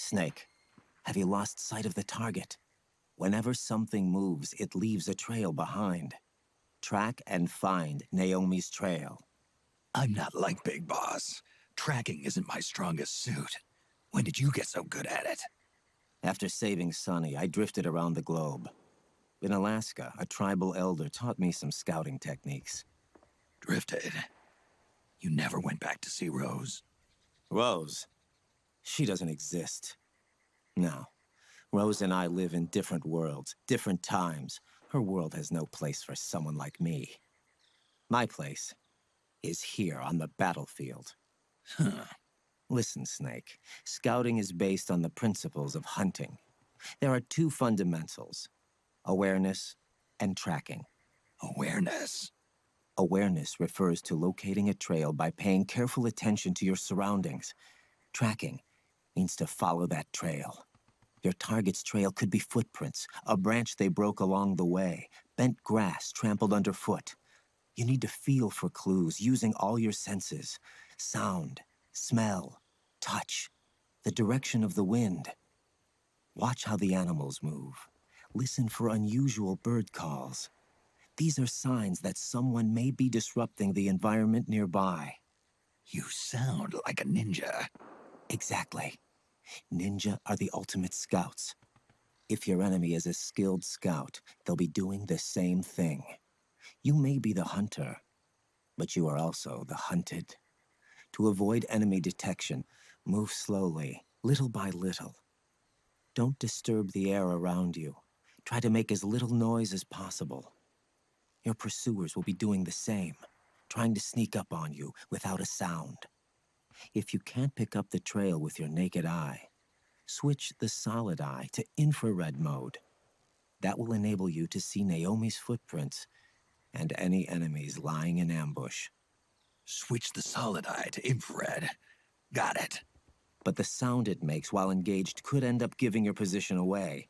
Snake, have you lost sight of the target? Whenever something moves, it leaves a trail behind. Track and find Naomi's trail. I'm not like Big Boss. Tracking isn't my strongest suit. When did you get so good at it? After saving Sonny, I drifted around the globe. In Alaska, a tribal elder taught me some scouting techniques. Drifted? You never went back to see Rose? Rose? She doesn't exist. No. Rose and I live in different worlds, different times. Her world has no place for someone like me. My place is here on the battlefield. Huh. Listen, Snake. Scouting is based on the principles of hunting. There are two fundamentals: awareness and tracking. Awareness? Awareness refers to locating a trail by paying careful attention to your surroundings. Tracking means to follow that trail. Your target's trail could be footprints, a branch they broke along the way, bent grass trampled underfoot. You need to feel for clues using all your senses: sound, smell, touch, the direction of the wind. Watch how the animals move. Listen for unusual bird calls. These are signs that someone may be disrupting the environment nearby. You sound like a ninja. Exactly. Ninja are the ultimate scouts. If your enemy is a skilled scout, they'll be doing the same thing. You may be the hunter, but you are also the hunted. To avoid enemy detection, move slowly, little by little. Don't disturb the air around you. Try to make as little noise as possible. Your pursuers will be doing the same, trying to sneak up on you without a sound. If you can't pick up the trail with your naked eye, switch the solid eye to infrared mode. That will enable you to see Naomi's footprints and any enemies lying in ambush. Switch the solid eye to infrared. Got it. But the sound it makes while engaged could end up giving your position away.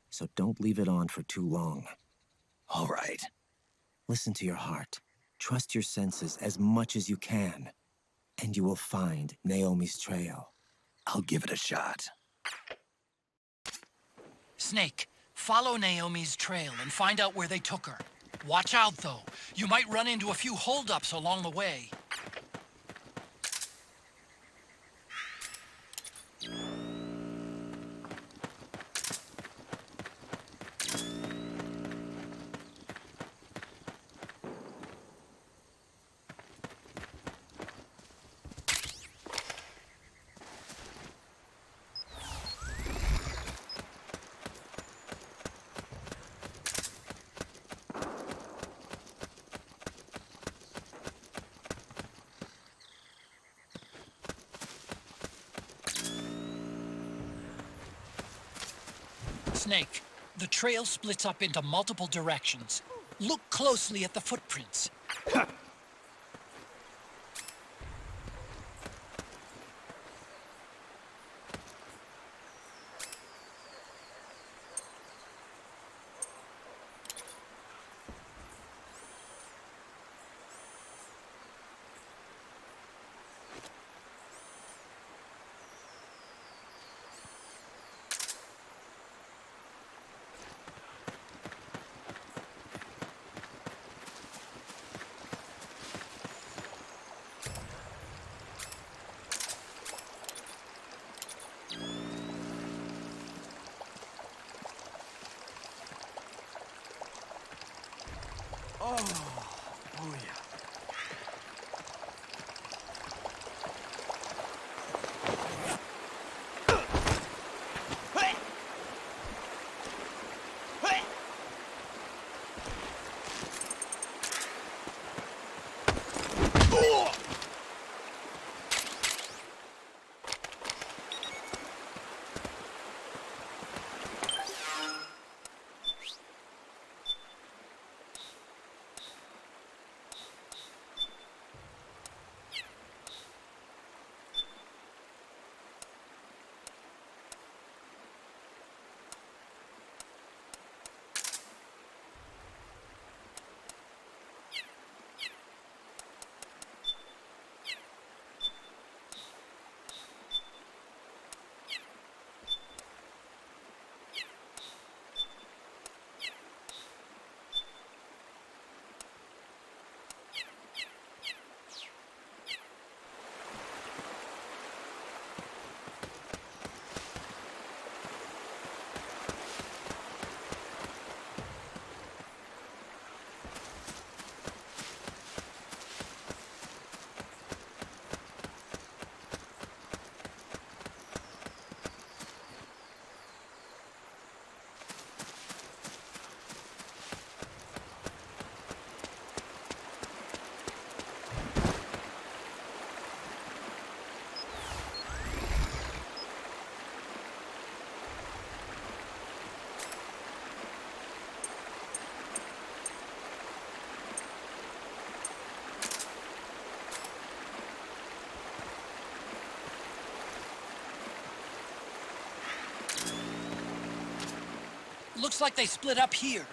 So don't leave it on for too long. All right. Listen to your heart. Trust your senses as much as you can. And you will find Naomi's trail. I'll give it a shot. Snake, follow Naomi's trail and find out where they took her. Watch out, though. You might run into a few holdups along the way. Snake, the trail splits up into multiple directions. Look closely at the footprints. Oh yeah. Looks like they split up here.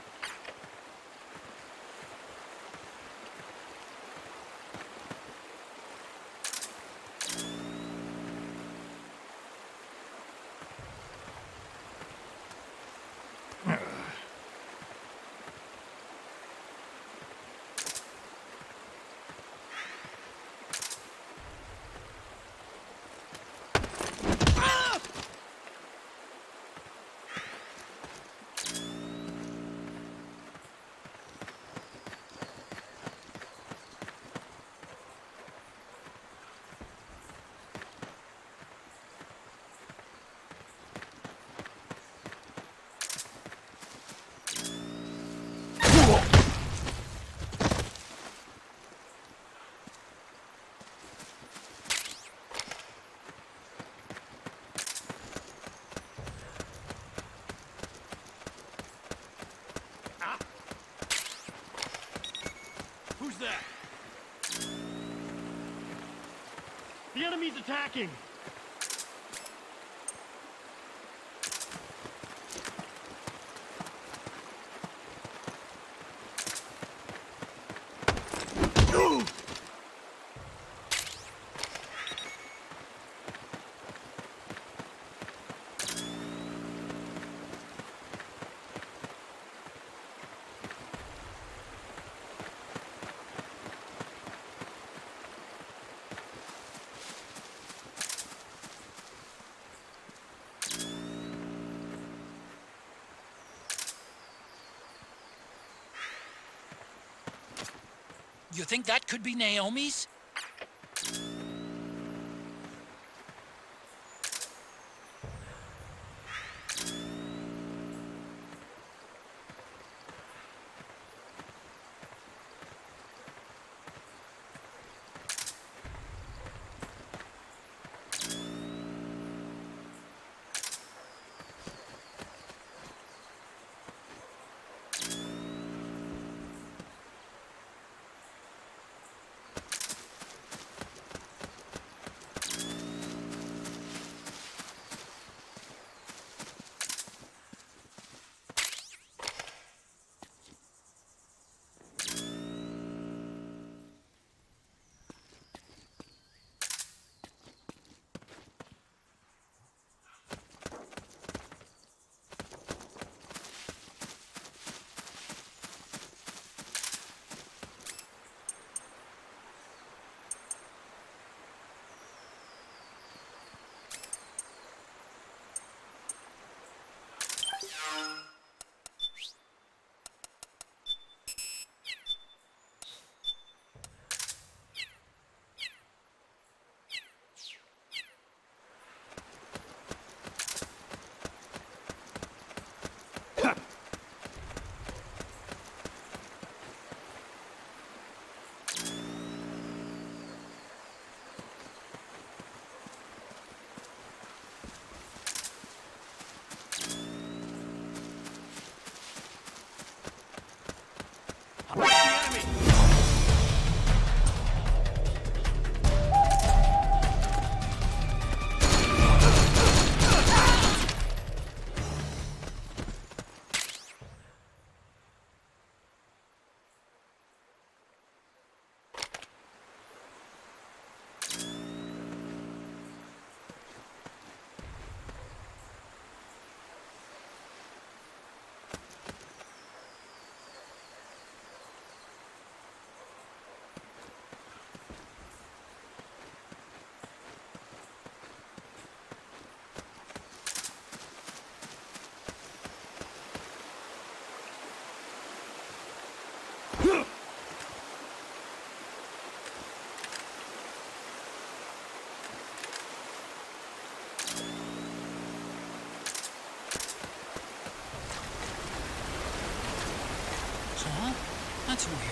Who's that? The enemy's attacking! You think that could be Naomi's?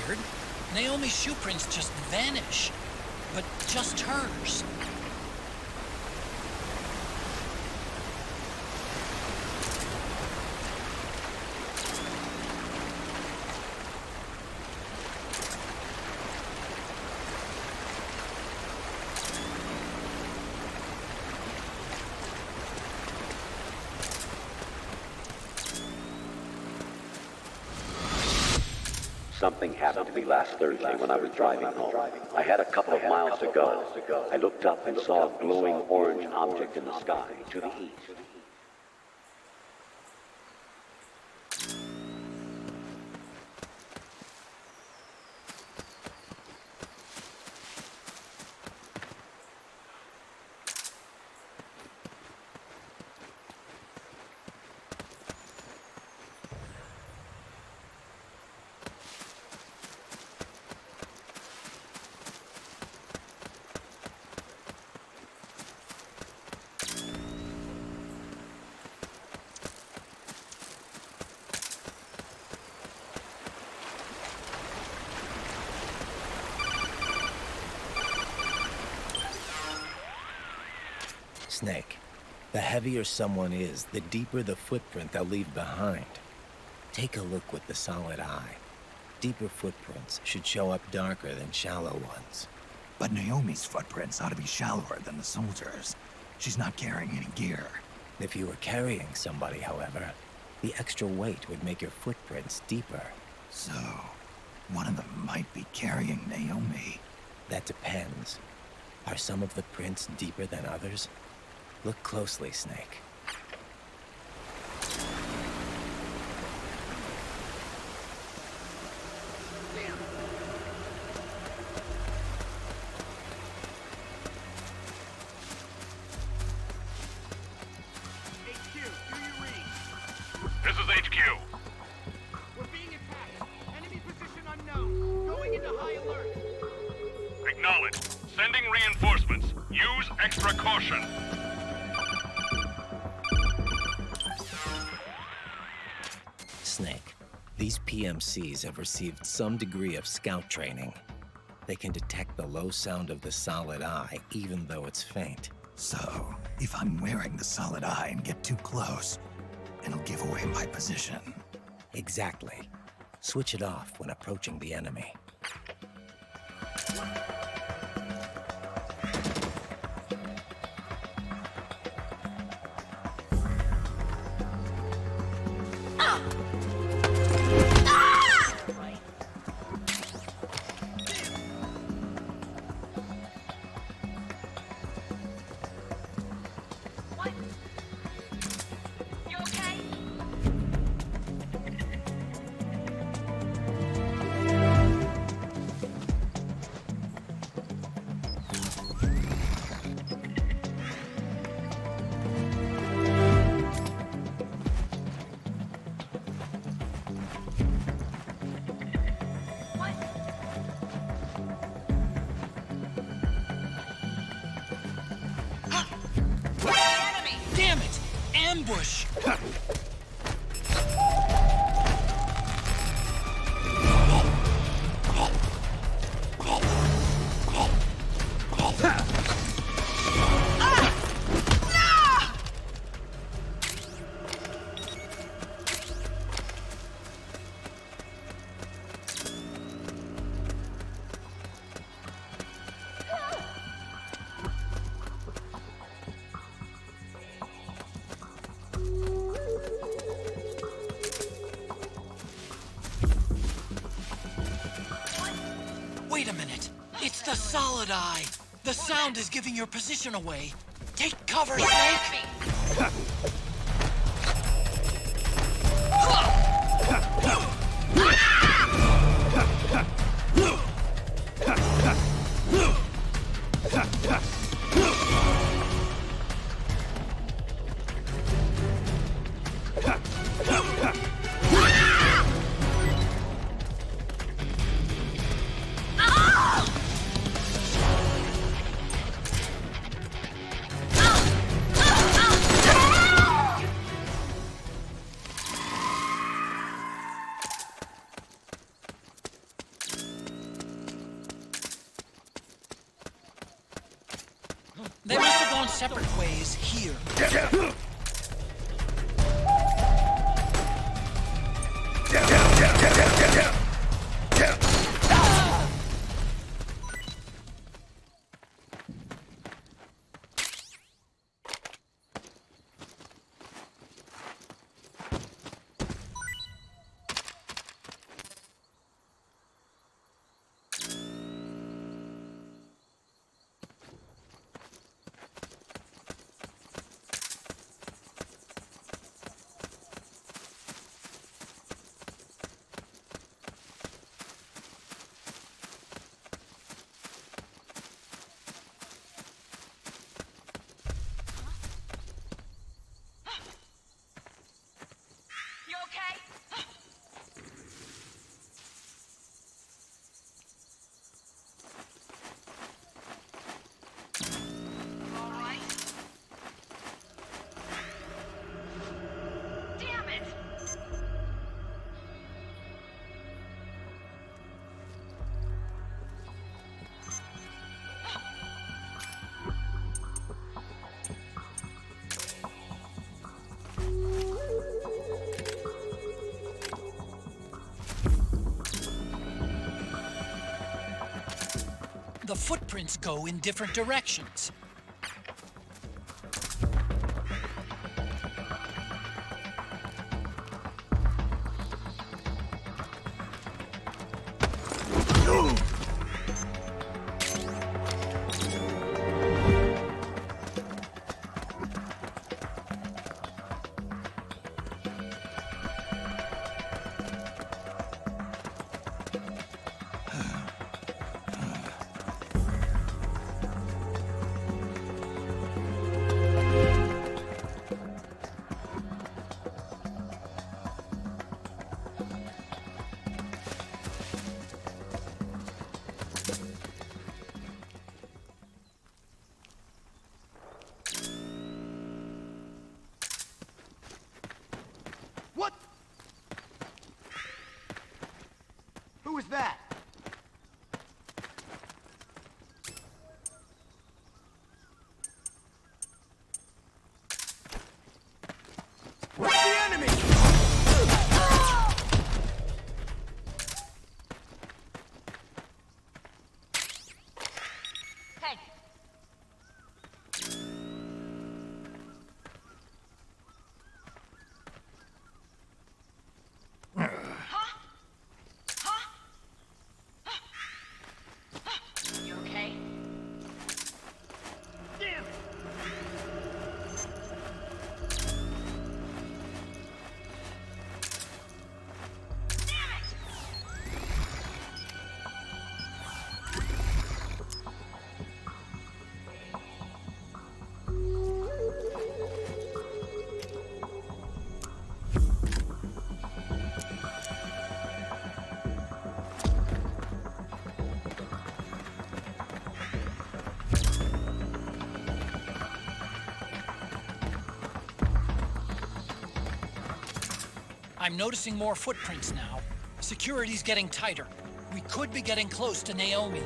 weird. Naomi's shoe prints just vanish. But just hers. Something happened to me last Thursday when I was driving home. I had a couple of miles to go. I looked up and saw a glowing orange object in the sky to the east. Snake, the heavier someone is, the deeper the footprint they'll leave behind. Take a look with the solid eye. Deeper footprints should show up darker than shallow ones. But Naomi's footprints ought to be shallower than the soldiers. She's not carrying any gear. If you were carrying somebody, however, the extra weight would make your footprints deeper. So, one of them might be carrying Naomi. That depends. Are some of the prints deeper than others? Look closely, Snake. This is HQ. We're being attacked. Enemy position unknown. Going into high alert. Acknowledge. Sending reinforcements. Use extra caution. Snake, these PMCs have received some degree of scout training. They can detect the low sound of the solid eye, even though it's faint. So, if I'm wearing the solid eye and get too close, it'll give away my position. Exactly. Switch it off when approaching the enemy. Damn it! Ambush! Wait a minute. It's the solid eye. The sound is giving your position away. Take cover, Snake! separate ways here. You okay? All right. Damn it! The footprints go in different directions. What? Who was that? Where's the enemy? Hey, you okay? Damn it! I'm noticing more footprints now. Security's getting tighter. We could be getting close to Naomi.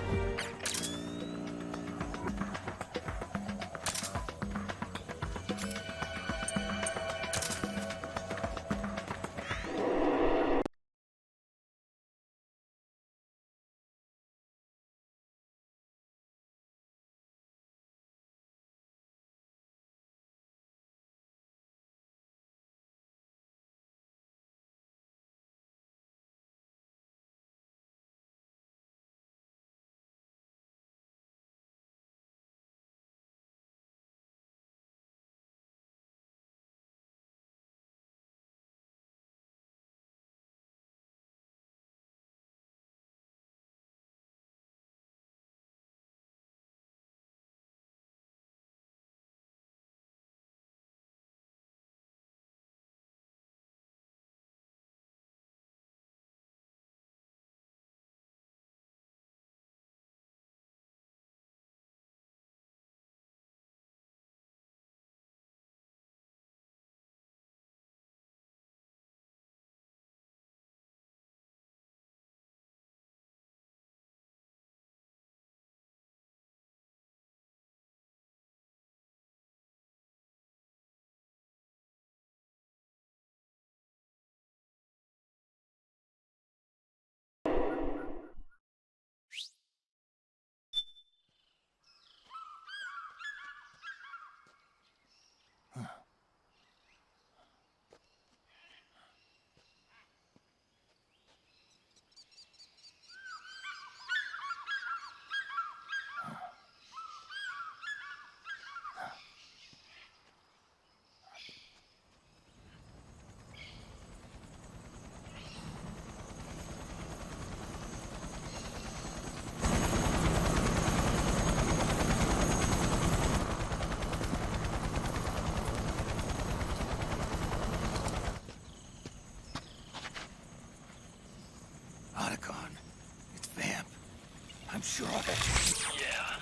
I'm sure of it. Yeah.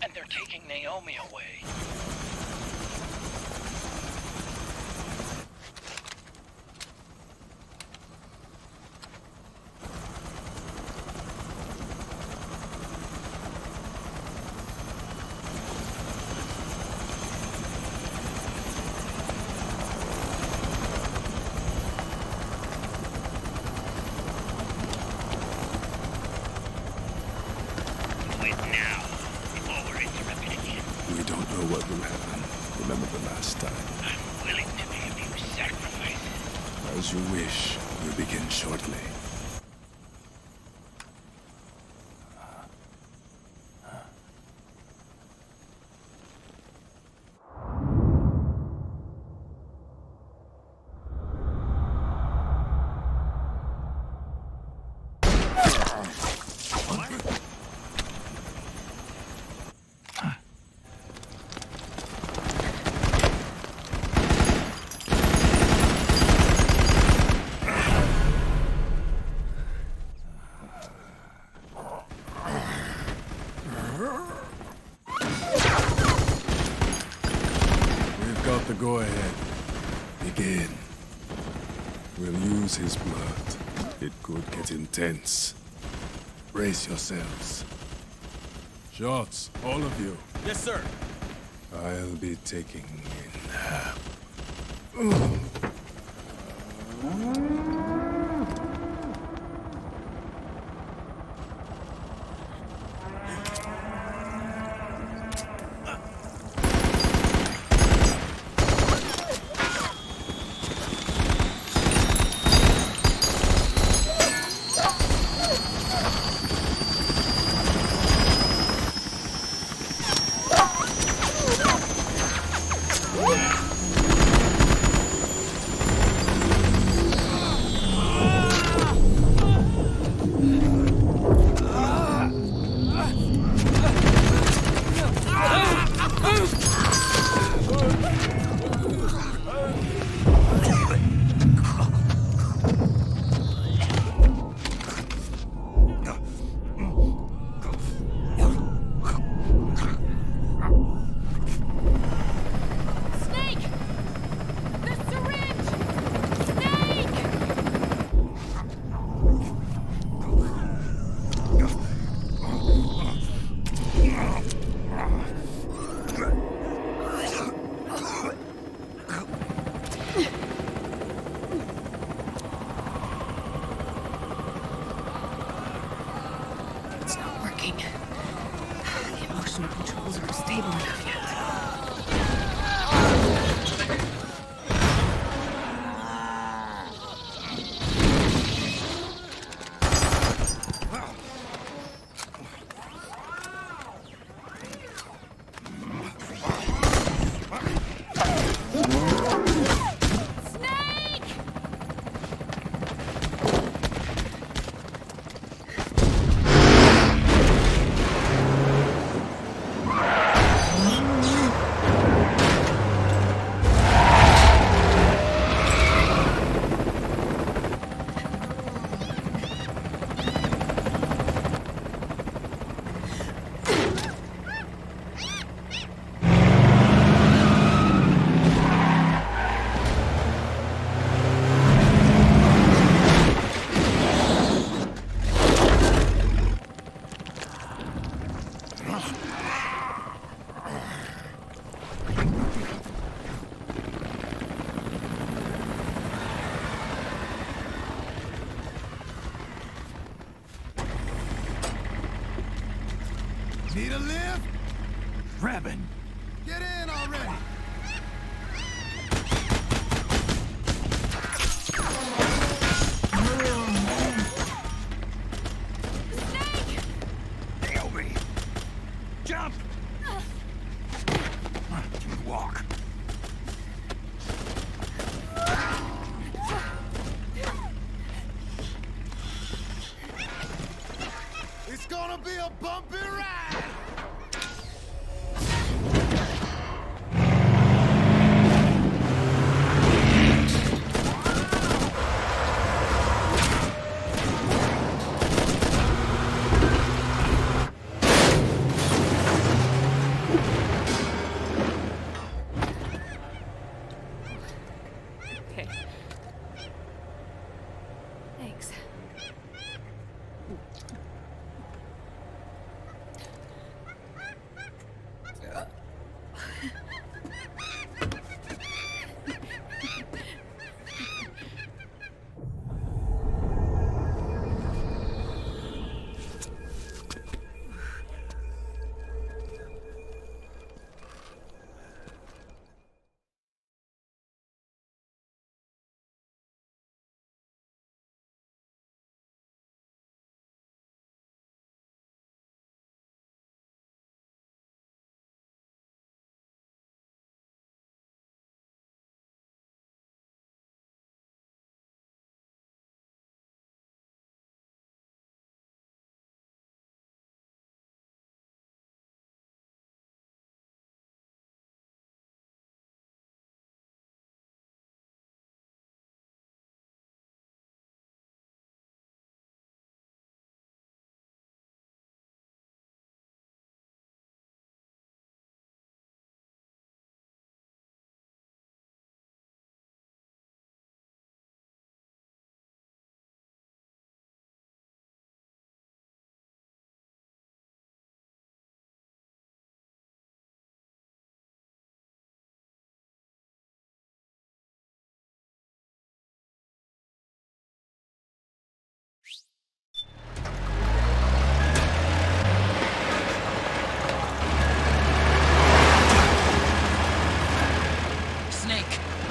And they're taking Naomi away. We don't know what will happen. Remember the last time. I'm willing to make a few sacrifices. As you wish. We'll begin shortly. The go-ahead. Begin. We'll use his blood. It could get intense. Brace yourselves. Shots, all of you. Yes, sir. I'll be taking Need a lift? Drebin! Get in already! Naomi! Jump! Walk. It's gonna be a bumpy ride! Okay. Thanks.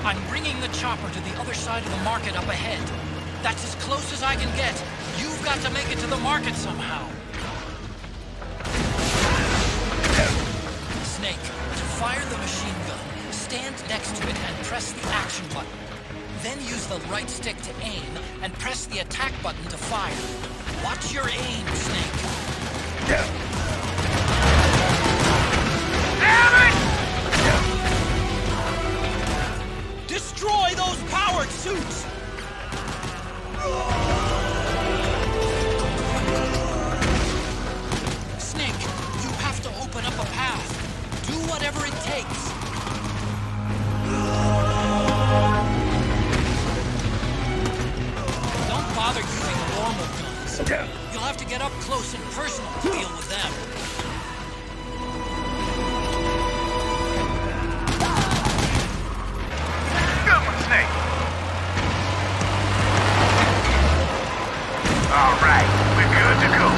I'm bringing the chopper to the other side of the market up ahead. That's as close as I can get. You've got to make it to the market somehow. Snake, to fire the machine gun, stand next to it and press the action button. Then use the right stick to aim and press the attack button to fire. Watch your aim, Snake. Damn it! Destroy those powered suits! Snake, you have to open up a path. Do whatever it takes. Don't bother using normal guns. You'll have to get up close and personal to deal with them. All right, we're good to go.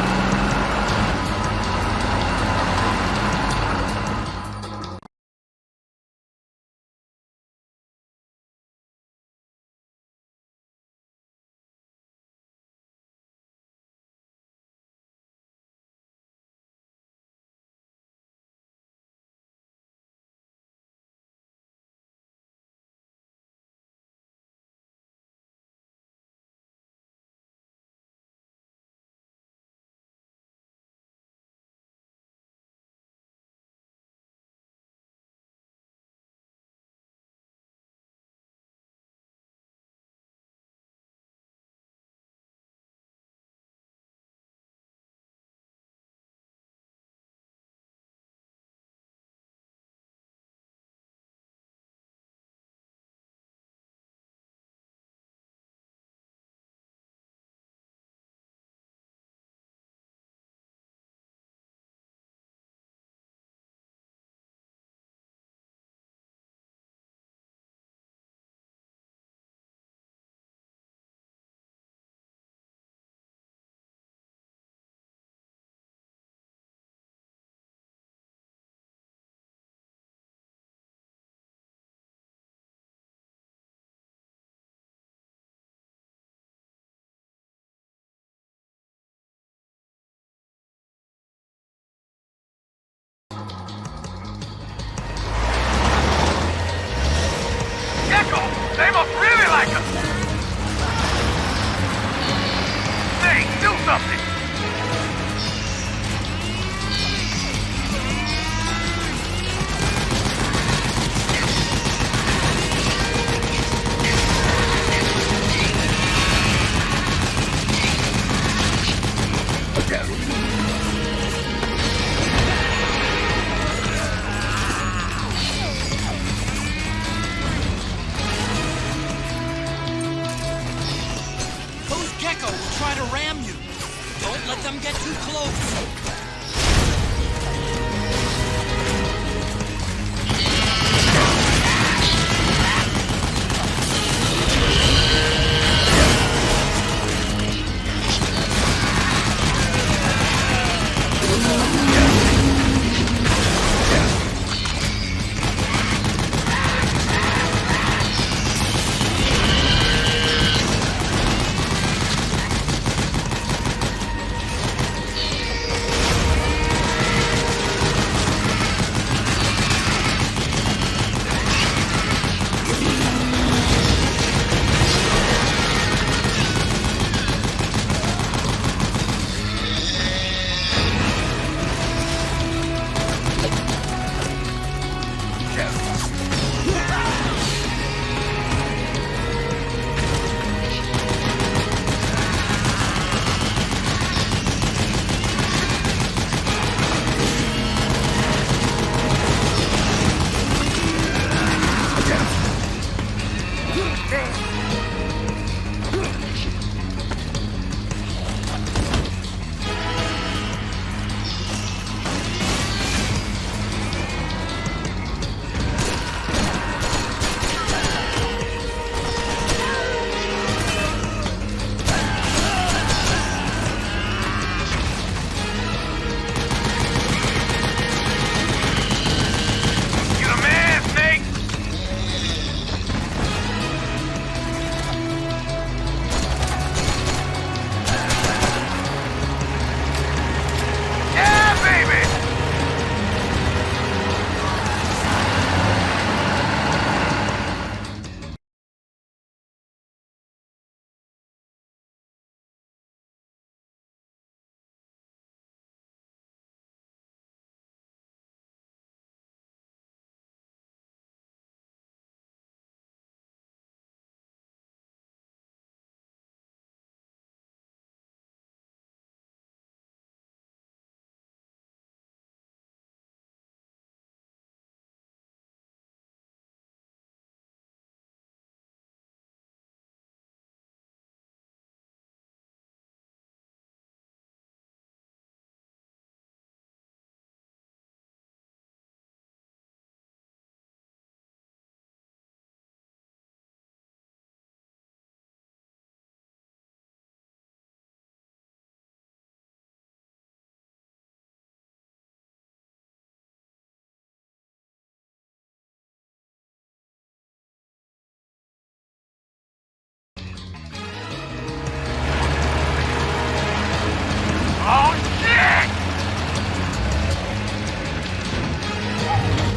They must really like us! Hey, do something! them get too close!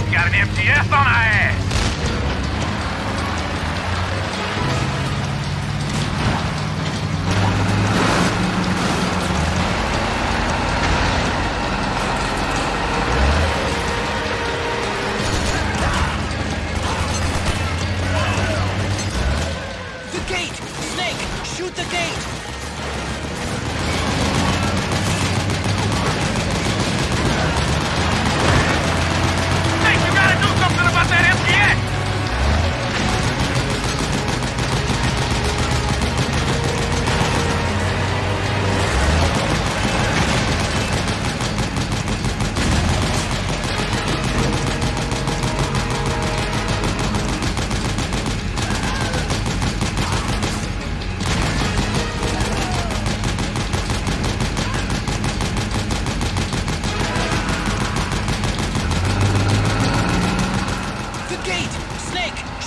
Got an MTS on our ass! The gate! Snake, shoot the gate! About that MTS!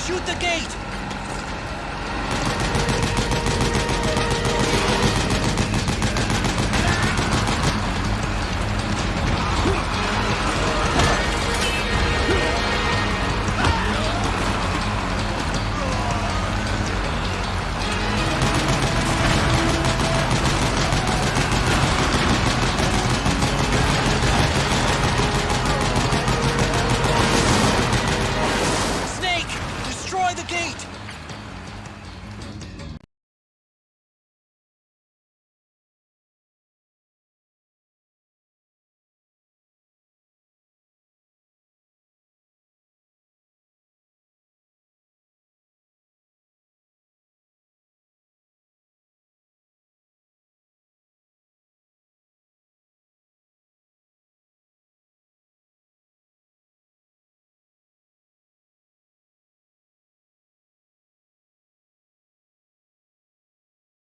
Shoot the gate!